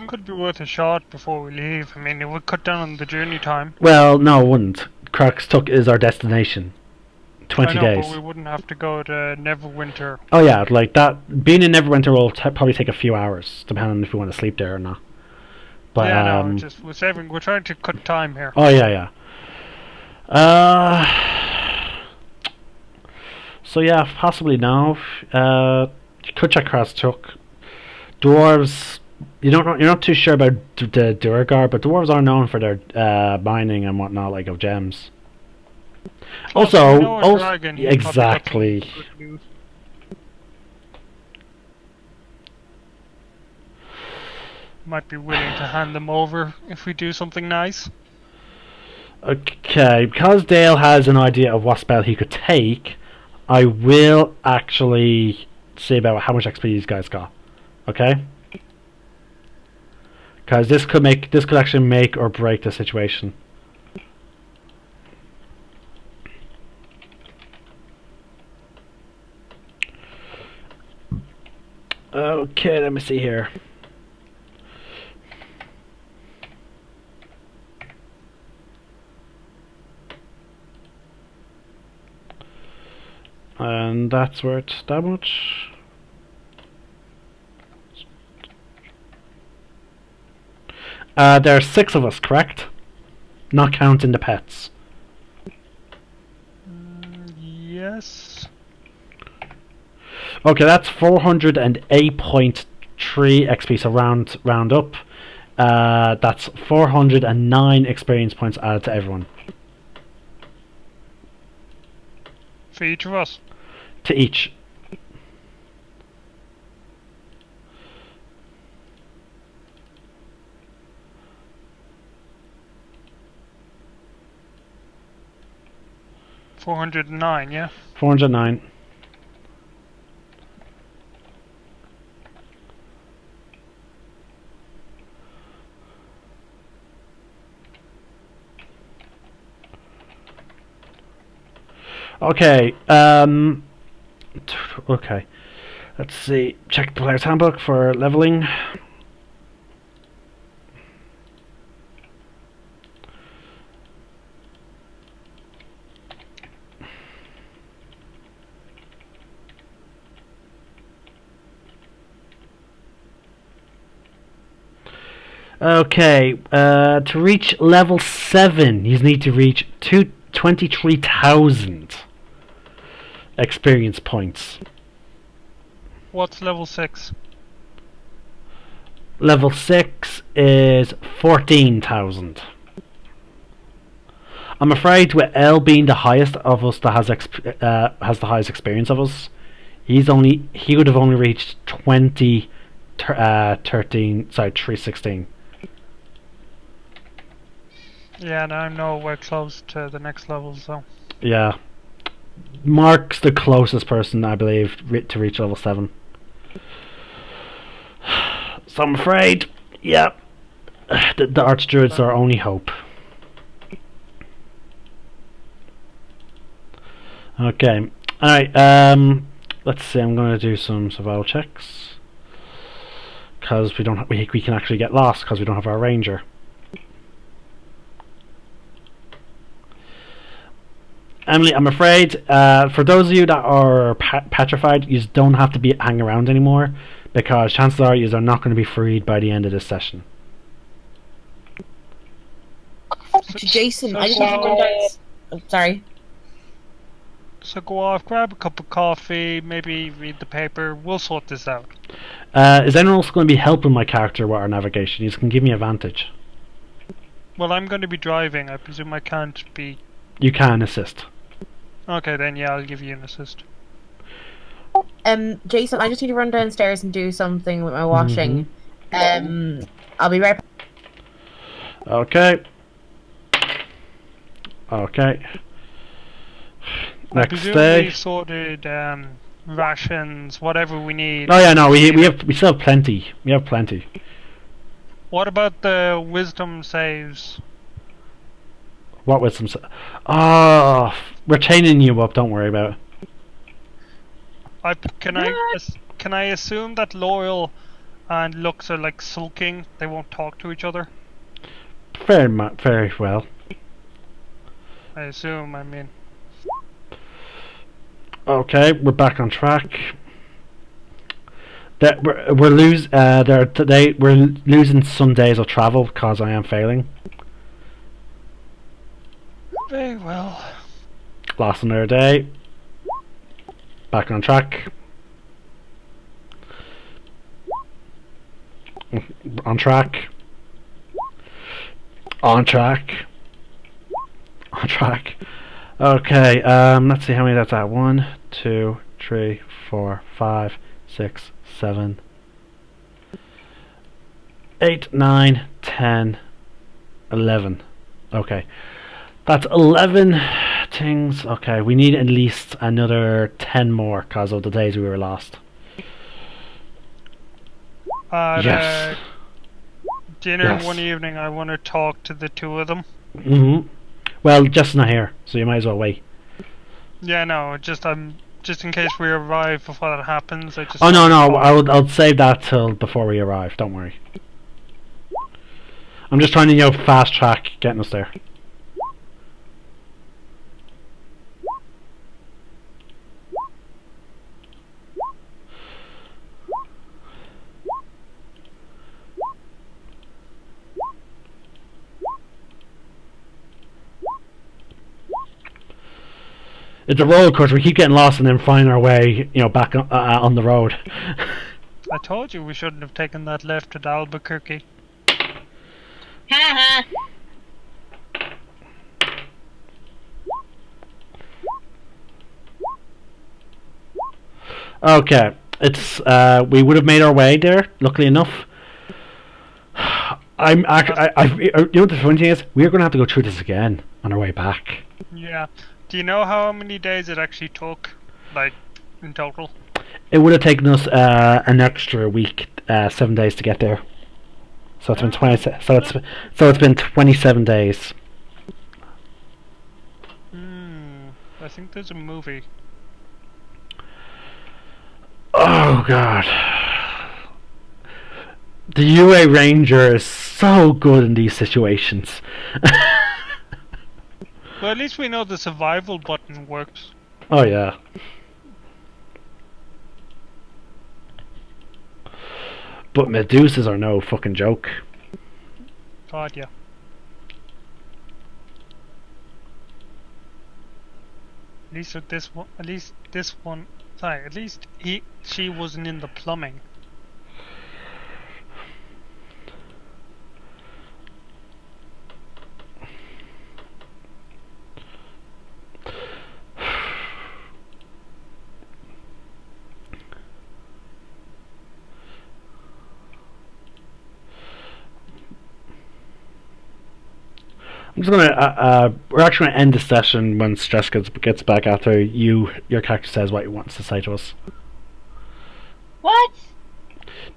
could be worth a shot before we leave. I mean, it would cut down on the journey time. Well, no, it wouldn't. Crack's Took is our destination. 20 I know, days. but we wouldn't have to go to Neverwinter. Oh yeah, like that. Being in Neverwinter will probably take a few hours, depending on if we want to sleep there or not. But yeah, no, we're trying to cut time here. Oh yeah. So yeah, possibly now. You could check Crack's Took. Dwarves. You're not too sure about the Lunarguard, but dwarves are known for their mining and whatnot, like of gems. Also, dragon, exactly. Might be willing to hand them over if we do something nice. Okay, because Dale has an idea of what spell he could take, I will actually see about how much XP these guys got. Okay? Because this could actually make or break the situation. Okay, let me see here. And that's worth that much. There are 6 of us, correct? Not counting the pets. Yes. Okay, that's 408.3 XP, so round up. That's 409 experience points added to everyone. For each of us. To each. $409, yeah? 409. Okay, okay. Let's see. Check the player's handbook for leveling. Okay, to reach level 7, you need to reach 23,000 experience points. What's level 6? Level 6 is 14,000. I'm afraid with L being the highest of us that has the highest experience of us, he would have only reached 20 316. Yeah, and I'm nowhere close to the next level, so. Yeah. Mark's the closest person, I believe, to reach level 7. So I'm afraid, yeah, the Archdruids are our only hope. Okay, alright, let's see, I'm going to do some survival checks. Because we can actually get lost because we don't have our ranger. Emily, I'm afraid, for those of you that are petrified, you don't have to hang around anymore, because chances are you are not going to be freed by the end of this session. Jason, I just have to run down. Oh, sorry. So go off, grab a cup of coffee, maybe read the paper. We'll sort this out. Is anyone else going to be helping my character with our navigation? You can give me advantage. Well, I'm going to be driving. I presume I can't be... You can assist. Okay, then yeah, I'll give you an assist. Jason, I just need to run downstairs and do something with my washing. I'll be right back. Okay. Okay. I Next presume day. we sorted rations, whatever we need. Oh yeah, no, we still have plenty. We have plenty. What about the wisdom saves? What wisdom? Oh, we're chaining you up. Don't worry about it. Can I assume that Loyal and Lux are like sulking? They won't talk to each other. Very well. I assume. I mean. Okay, we're back on track. We're losing some days of travel because I am failing. Very well. Lost another day. Back on track. On track. On track. On track. Okay, let's see how many that's at. 1, 2, 3, 4, 5, 6, 7, 8, 9, 10, 11. Okay. That's 11 things. Okay, we need at least another 10 more because of the days we were lost. Yes. Dinner Yes. one evening, I want to talk to the two of them. Well, Jeff's not here, so you might as well wait. Yeah, no, just in case we arrive before that happens. Oh no, I'll save that till before we arrive. Don't worry. I'm just trying to fast track getting us there. It's a roller coaster. We keep getting lost and then finding our way, back on the road. I told you we shouldn't have taken that left at Albuquerque. Ha Okay, it's we would have made our way there. Luckily enough, you know what the funny thing is? We're going to have to go through this again on our way back. Yeah. Do you know how many days it actually took, like, in total? It would have taken us an extra week, 7 days to get there. So it's been 20. So it's been 27 days. I think there's a movie. Oh god. The UA Ranger is so good in these situations. Well, at least we know the survival button works. Oh yeah. But Medusas are no fucking joke. God, yeah. At least with this one. Sorry, at least she wasn't in the plumbing. I'm just gonna. We're actually gonna end the session when Stress gets back after your character says what he wants to say to us. What?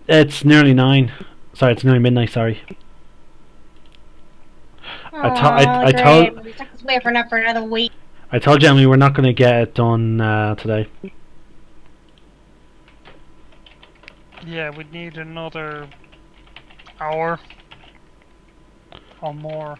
It's nearly 9. Sorry, it's nearly midnight. Sorry. I told. We're stuck this way for another week. I told you, Emily, we're not gonna get it done today. Yeah, we'd need another hour or more.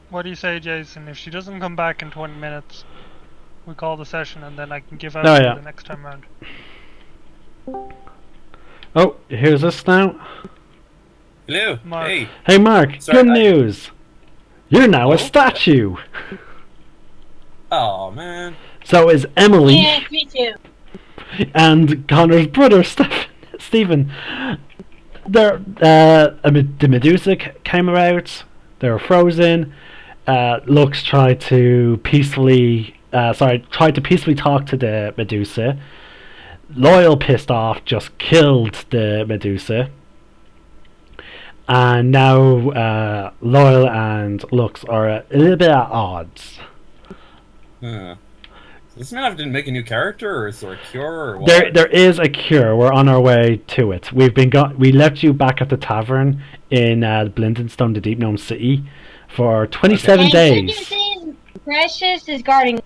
What do you say, Jason? If she doesn't come back in 20 minutes, we call the session and then I can give out the next time round. Oh, here's us now. Hello. Mark. Hey. Hey, Mark. Sorry, good news. You're now a statue. Oh man. So is Emily. Yeah, me too. And Connor's brother, Stephen. The Medusa came about. They were frozen. Lux tried to peacefully talk to the Medusa. Loyal, pissed off, just killed the Medusa. And now Loyal and Lux are a little bit at odds. Huh. Does this mean I didn't make a new character, or is there a cure, or what? There is a cure. We're on our way to it. We left you back at the tavern in Blindenstone, the Deep Gnome City, for 27 days. Precious is guarding.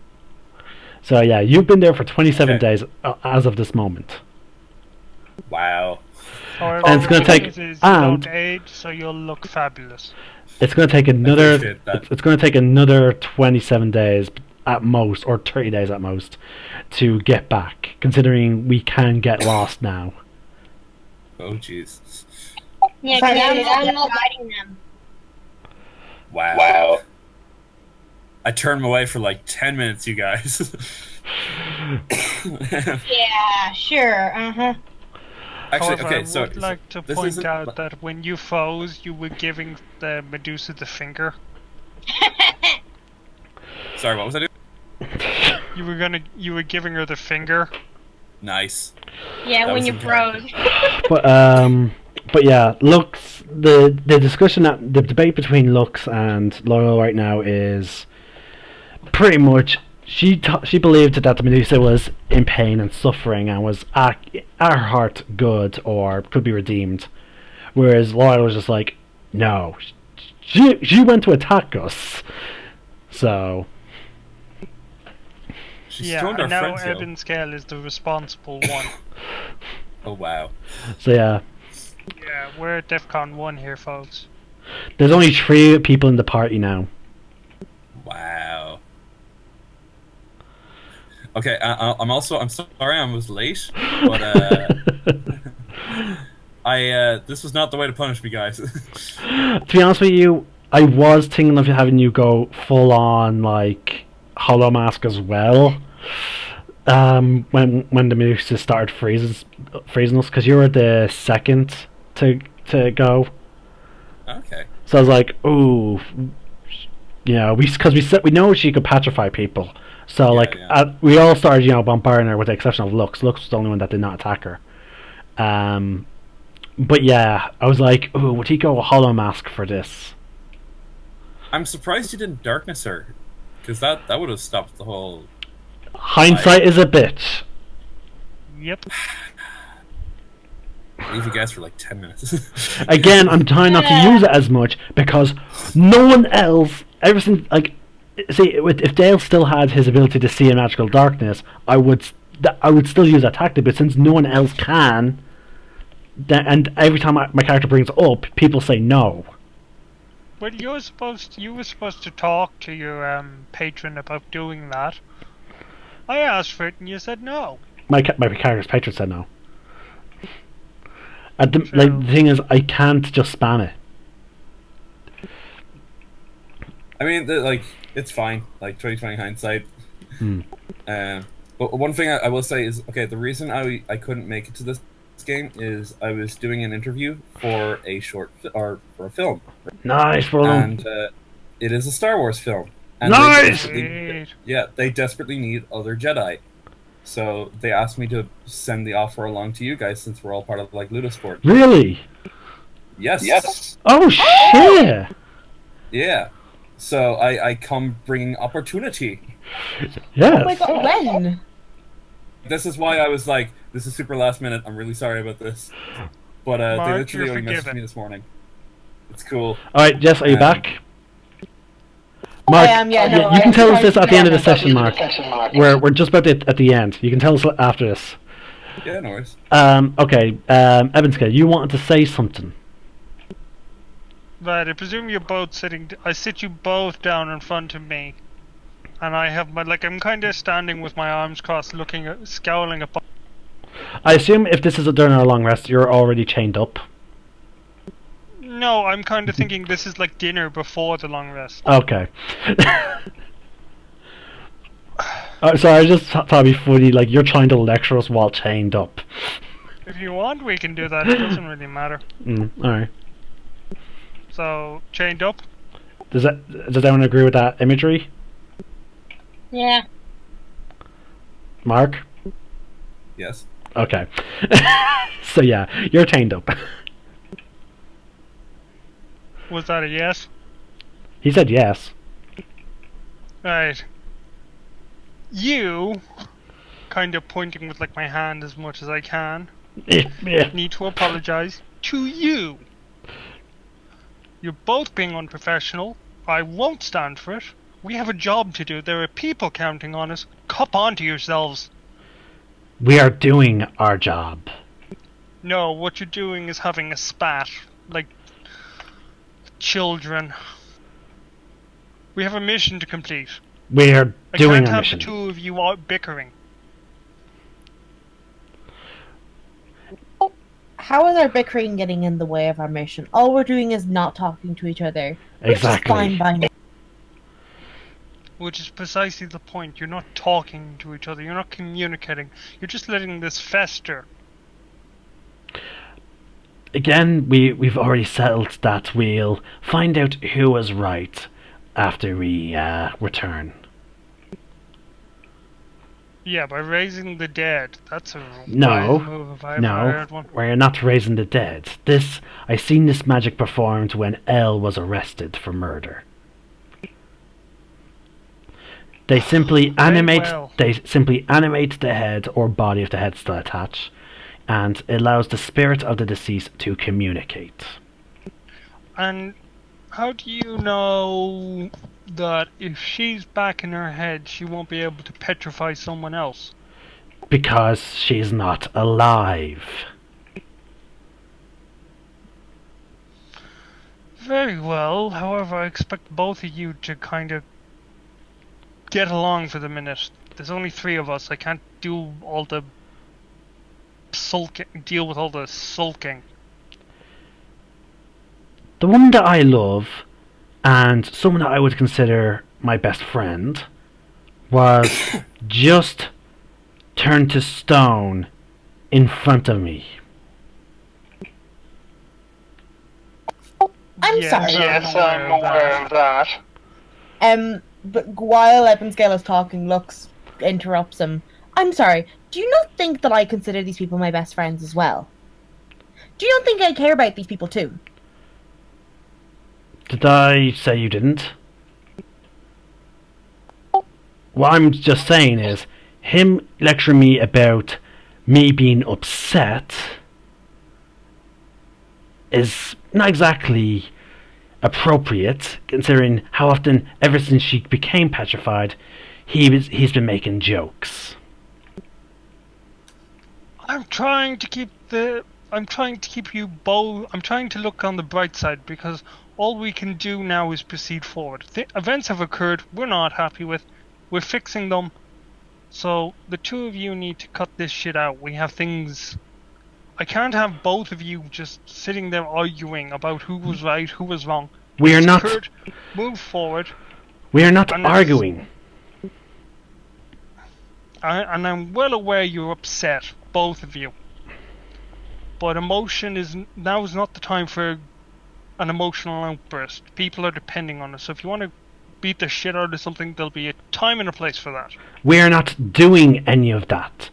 So yeah, you've been there for 27 Okay. days as of this moment. Wow. However, And it's gonna the take- news is you and- don't age, so you'll look fabulous. It's going to take another. appreciate that. It's going to take another 27 days at most, or 30 days at most, to get back. Considering we can get lost now. Oh jeez. Yeah, Sorry, because I'm I'm not guiding them. Wow. I turned them away for like 10 minutes, you guys. Yeah, sure. Actually, However, okay, I so would like to this point isn't- out that when you froze, you were giving the Medusa the finger. Sorry, what was I doing? You were giving her the finger. Nice. Yeah, That when was you in froze. But yeah, Lux. The discussion the debate between Lux and Loyal right now is pretty much she believed that the Medusa was in pain and suffering and was at her heart good or could be redeemed, whereas Loyal was just like, no, she went to attack us, so. She Yeah, stoned our and now friends, though. Eben Scale is the responsible one. Oh wow. So yeah, Yeah, we're at DEFCON 1 here, folks. there's only 3 people in the party now. Wow. Okay, I'm sorry I was late, but this was not the way to punish me, guys. To be honest with you, I was thinking of having you go full on like Hollow Mask as well. When the Medusa started freezing us, because you were the second to go. Okay. So I was like, ooh, because we know she could petrify people. So we all started bombarding her with the exception of Lux. Lux was the only one that did not attack her. But yeah, I was like, ooh, would he go Hollow Mask for this? I'm surprised you didn't darkness her, because that would have stopped the whole. Hindsight is a bitch. Yep. Leave you guys for like 10 minutes. Again, I'm trying not to use it as much because no one else ever since if Dale still had his ability to see in magical darkness, I would still use that tactic. But since no one else can, and every time my character brings it up, people say no. Well, you were supposed to talk to your patron about doing that. I asked for it and you said no. My character's patron said no. The thing is, I can't just spam it. I mean, it's fine. Like, 2020 hindsight. But one thing I will say is, okay, the reason I couldn't make it to this game is I was doing an interview for a for a film. Nice, bro. And it is a Star Wars film. And nice! They desperately need other Jedi. So they asked me to send the offer along to you guys since we're all part of like Ludosport. Really? Yes. Oh shit! Yeah. So I come bringing opportunity. Yeah. Oh my god, when? This is why I was like, this is super last minute. I'm really sorry about this. But Mark, they literally you're only messaged forgiven. me this morning. It's cool. Alright, Jess, are you back? Mark, I am, yeah. No, you can tell us this at the end of the yeah, session, Mark. We're just about at the end. You can tell us after this. Yeah, no worries. Okay, Evanska, you wanted to say something. Right, I presume you're both sitting. I sit you both down in front of me, and I have I'm kind of standing with my arms crossed, scowling at. I assume if this is during our long rest, you're already chained up. No, I'm kind of thinking this is like dinner before the long rest. Okay. So I just thought it'd be funny, like you're trying to lecture us while chained up. If you want, we can do that. It doesn't really matter. Alright. So, chained up? Does anyone agree with that imagery? Yeah. Mark? Yes. Okay. So yeah, you're chained up. Was that a yes? He said yes. Right. You, kind of pointing with my hand as much as I can, need to apologize to you. You're both being unprofessional. I won't stand for it. We have a job to do. There are people counting on us. Cop on to yourselves. We are doing our job. No, what you're doing is having a spat. Like children. We have a mission to complete. We are doing I can't our have mission. the two of you out bickering. How is our bickering getting in the way of our mission? All we're doing is not talking to each other. Exactly. Which is fine by me. Which is precisely the point. You're not talking to each other. You're not communicating. You're just letting this fester. Again, we've already settled that we'll find out who was right after we return. Yeah, by raising the dead. That's a No, wild move if I ever heard one. we're not raising the dead. I seen this magic performed when Elle was arrested for murder. They simply animate. well. They simply animate the head or body if the head's still attached, and it allows the spirit of the deceased to communicate. And how do you know that if she's back in her head, she won't be able to petrify someone else? Because she's not alive. Very well. However, I expect both of you to kind of get along for the minute. There's only 3 of us. I can't do all the deal with all the sulking. The woman that I love, and someone that I would consider my best friend, was just turned to stone in front of me. I'm Yes, sorry. Yes, I'm aware of that. But while Evanscale is talking, Lux interrupts him. I'm sorry. Do you not think that I consider these people my best friends as well? Do you not think I care about these people too? Did I say you didn't? What I'm just saying is, him lecturing me about me being upset is not exactly appropriate, considering how often, ever since she became petrified, he's been making jokes. I'm trying to keep you both. I'm trying to look on the bright side, because all we can do now is proceed forward. The events have occurred we're not happy with. We're fixing them. So the two of you need to cut this shit out. We have things. I can't have both of you just sitting there arguing about who was right, who was wrong. We are not. Occurred, move forward. We are not arguing. And I'm well aware you're upset, both of you. But emotion is now is not the time for an emotional outburst. People are depending on us. So if you want to beat the shit out of something, there'll be a time and a place for that. We are not doing any of that.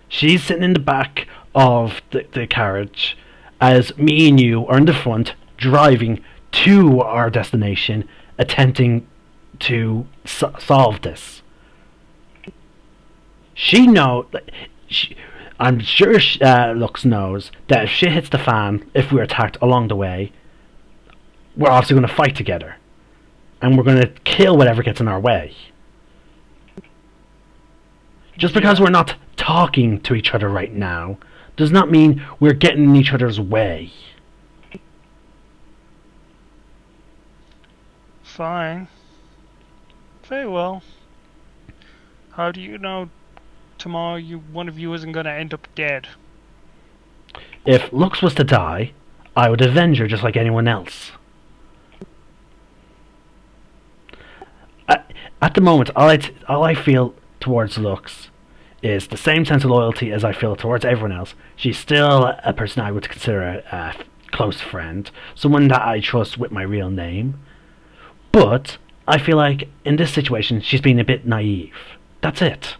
She's sitting in the back of the carriage, as me and you are in the front, driving to our destination, attempting to solve this. She knows. I'm sure Lux knows that if shit hits the fan, if we're attacked along the way, we're obviously going to fight together. And we're going to kill whatever gets in our way. Just because we're not talking to each other right now, does not mean we're getting in each other's way. Fine. Very well. How do you know tomorrow one of you isn't going to end up dead? If Lux was to die, I would avenge her just like anyone else. At the moment, all I feel towards Lux is the same sense of loyalty as I feel towards everyone else. She's still a person I would consider a close friend, someone that I trust with my real name. But I feel like in this situation, she's being a bit naive. That's it.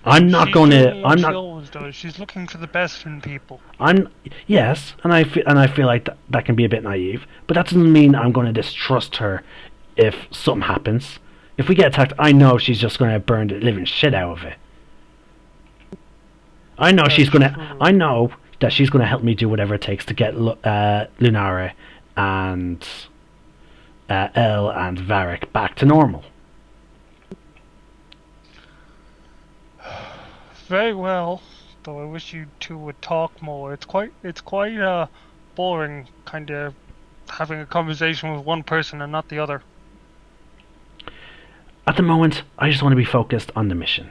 I'm not going to. I'm not. She always does. She's looking for the best in people. Yes, and I feel like that can be a bit naive, but that doesn't mean I'm going to distrust her if something happens. If we get attacked, I know she's just going to burn the living shit out of it. I know she's going to. I know that she's going to help me do whatever it takes to get Lunara and Elle and Varric back to normal. Very well, though I wish you two would talk more. It's quite boring, kind of having a conversation with one person and not the other. At the moment, I just want to be focused on the mission,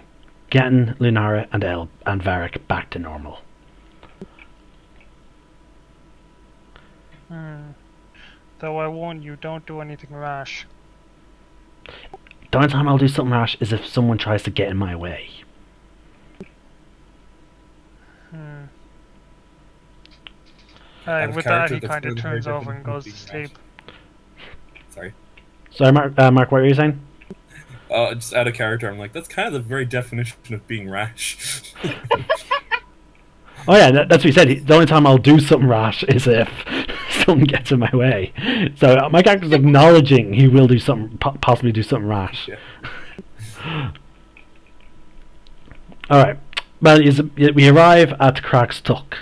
getting Lunara and Elle and Varric back to normal. Though I warn you, don't do anything rash. The only time I'll do something rash is if someone tries to get in my way. With that, he kind of turns over and goes to sleep. Sorry. Sorry, Mark, what were you saying? Just out of character, I'm like, that's kind of the very definition of being rash. Oh yeah, that's what he said. The only time I'll do something rash is if someone gets in my way. So my character's acknowledging he will do something, possibly do something rash. Yeah. Alright. Well, we arrive at Crackstuck.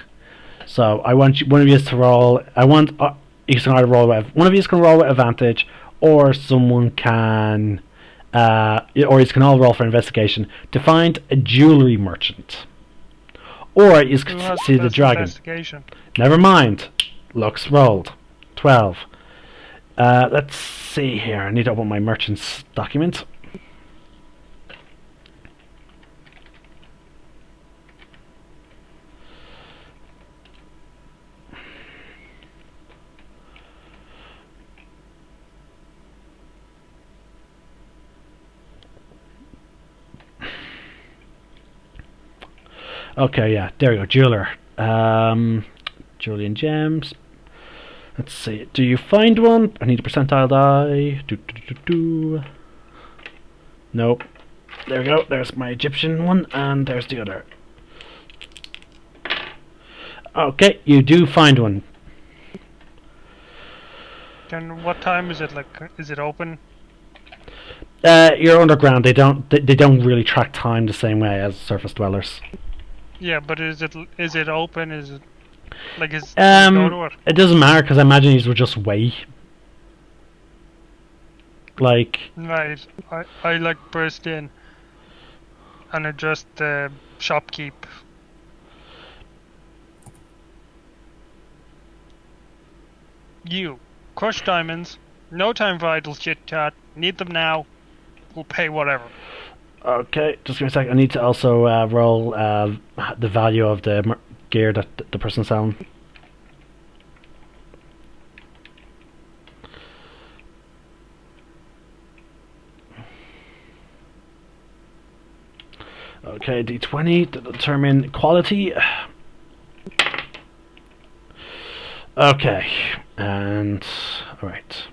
So I want one of you to roll. You can either roll with one of you can roll with advantage, or someone can, or you can all roll for investigation to find a jewelry merchant, or you can see the dragon. Never mind. Lux rolled 12. Let's see here. I need to open my merchant's document. Okay, yeah, there we go, jeweler. Julian gems. Let's see, do you find one? I need a percentile die. Nope. There we go, there's my Egyptian one, and there's the other. Okay, you do find one. Then what time is it? Like, is it open? You're underground. They don't really track time the same way as surface dwellers. Yeah, but is it open? Is it like is can you go to it? It doesn't matter because I imagine these would just wait. Like, Right. I like burst in and address the shopkeep. You crush diamonds. No time for idle chit chat. Need them now. We'll pay whatever. okay, just give me a sec. I need to also roll the value of the gear that the person's selling. Okay, D20 to determine quality. Okay, and alright.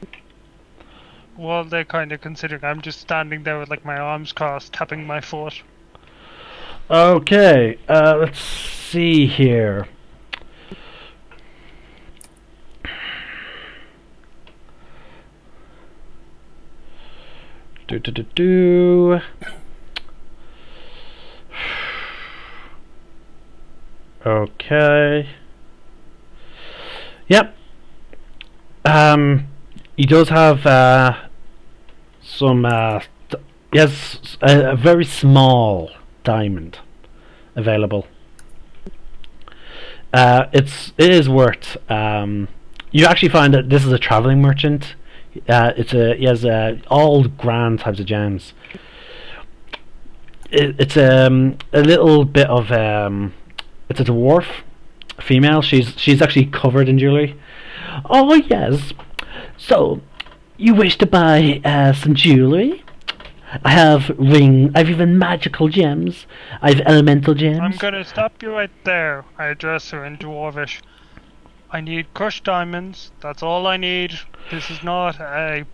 Well, they're kind of considering I'm just standing there with like my arms crossed, tapping my foot. Okay, let's see here. Do. Okay. Yep. He does have some. He has a very small diamond available. It is worth. You actually find that this is a traveling merchant. He has all grand types of gems. It's a little bit of it's a dwarf female. She's actually covered in jewelry. Oh yes. So you wish to buy some jewelry? I have I've even magical gems. I have elemental gems. I'm gonna stop you right there. I address her in Dwarvish. I need crushed diamonds. That's all I need. This is not a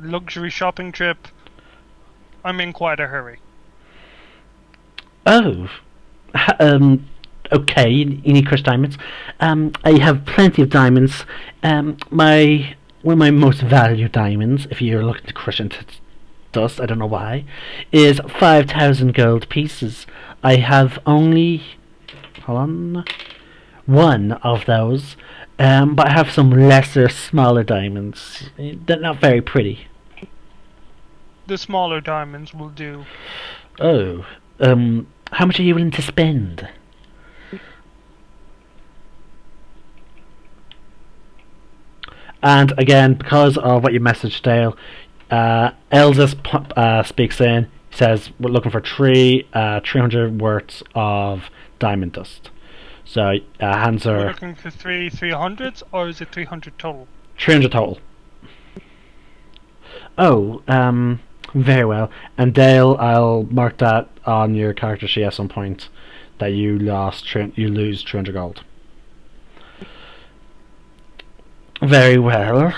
luxury shopping trip. I'm in quite a hurry. Oh. Okay, you need crushed diamonds. I have plenty of diamonds. One of my most valued diamonds, if you're looking to crush into dust, I don't know why, is 5,000 gold pieces. I have only, hold on, one of those, but I have some lesser, smaller diamonds. They're not very pretty. The smaller diamonds will do. Oh, how much are you willing to spend? And again, because of what you messaged Dale, Elza speaks in. He says we're looking for 300 worth of diamond dust. So hands We're are looking for 300s, or is it 300 total? 300 total. Oh, very well. And Dale, I'll mark that on your character sheet at some point that you lose 300 gold. Very well.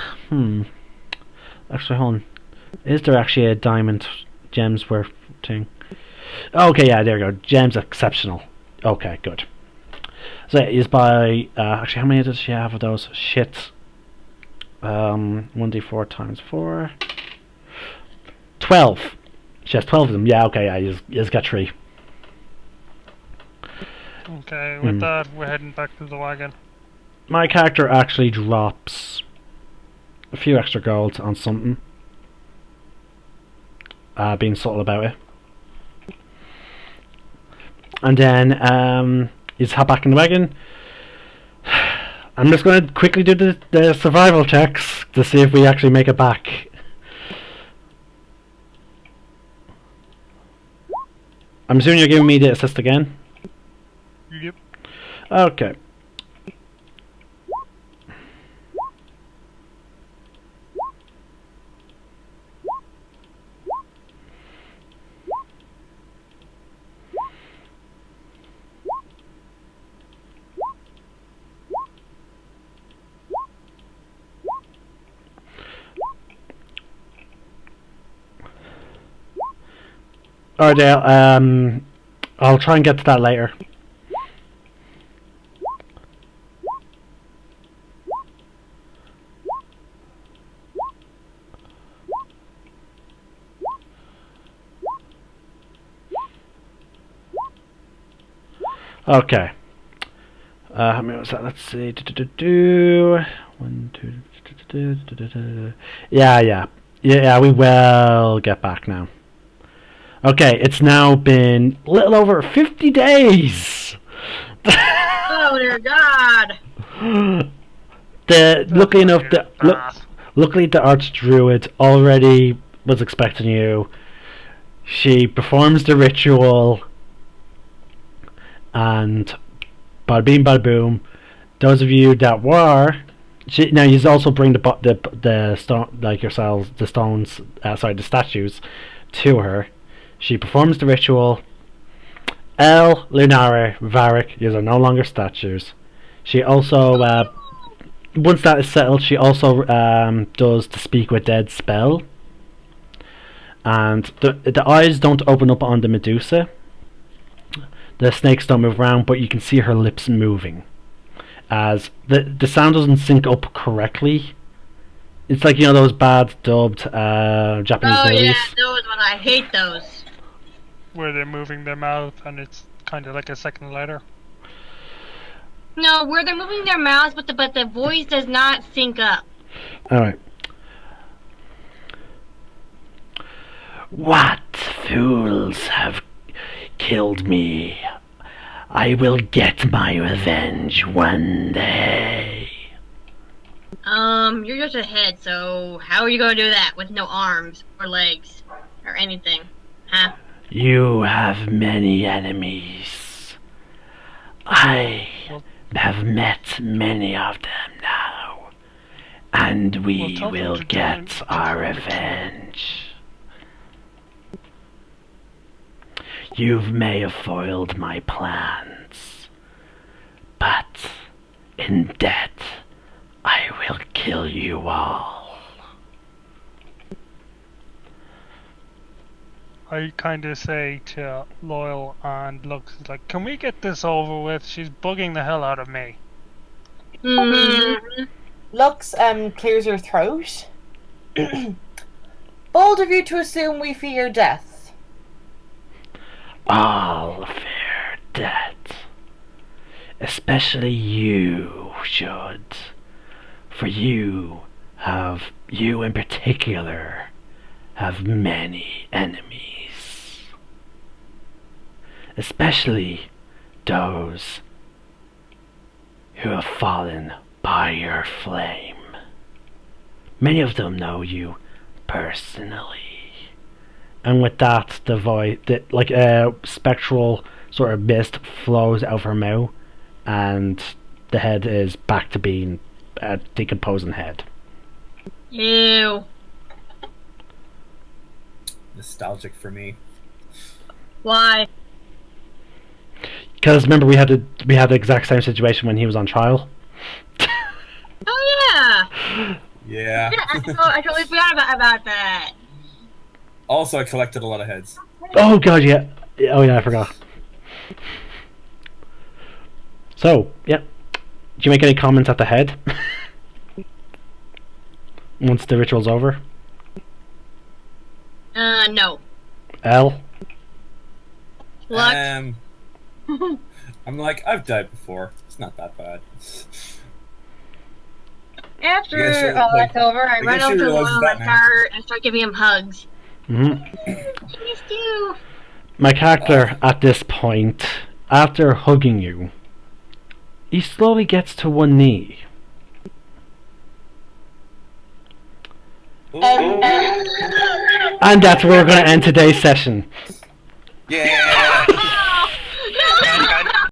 Actually, hold on. Is there actually a diamond gems worth thing? Okay, yeah, there we go. Gems exceptional. Okay, good. So yeah, is by actually, how many does she have of those? Shit. 1d4 times 4. 12. She has 12 of them. Yeah, okay, yeah, you just got 3. Okay, with that, we're heading back to the wagon. My character actually drops a few extra gold on something. Being subtle about it. And then he's hop back in the wagon. I'm just going to quickly do the survival checks to see if we actually make it back. I'm assuming you're giving me the assist again? Yep. Okay. Alright, Dale, I'll try and get to that later. Okay. How many was that? Let's see. One, two. Yeah. We will get back now. Okay, it's now been a little over 50 days. Oh dear God! Luckily the Archdruid already was expecting you. She performs the ritual, and bada bing, bada boom. Those of you that were, now you also bring the stone, like yourselves, the stones, the statues, to her. She performs the ritual. El, Lunara, Varric, these are no longer statues. She also, once that is settled, she also does the Speak with Dead spell. And the eyes don't open up on the Medusa. The snakes don't move around, but you can see her lips moving. As the sound doesn't sync up correctly. It's like, you know, those bad dubbed Japanese movies. Yeah, those ones. I hate those. Where they're moving their mouth and it's kind of like a second letter. No, where they're moving their mouths, but the voice does not sync up. Alright. What fools have killed me? I will get my revenge one day. You're just a head, so how are you gonna do that with no arms or legs or anything? Huh? You have many enemies. I have met many of them now, and we will get our revenge. You may have foiled my plans, but in death, I will kill you all. I kind of say to Loyal and Lux, like, can we get this over with? She's bugging the hell out of me. Mm-hmm. Lux clears her throat. Bold of you to assume we fear death. All fear death. Especially you should. For you in particular, have many enemies. Especially those who have fallen by your flame. Many of them know you personally. And with that, the voice, like a spectral sort of mist flows out of her mouth, and the head is back to being a decomposing head. Ew. Nostalgic for me. Why? Because remember, we had the exact same situation when he was on trial. Oh yeah. Yeah. I totally forgot about that. Also, I collected a lot of heads. Oh god, yeah. Oh yeah, I forgot. So, yeah. Did you make any comments at the head? Once the ritual's over? No. L? Lux? I'm like, I've died before. It's not that bad. After that's over, I run over to Loyal and start giving him hugs. Mm-hmm. I missed you. My character, at this point, after hugging you, he slowly gets to one knee. And that's where we're going to end today's session. Yeah!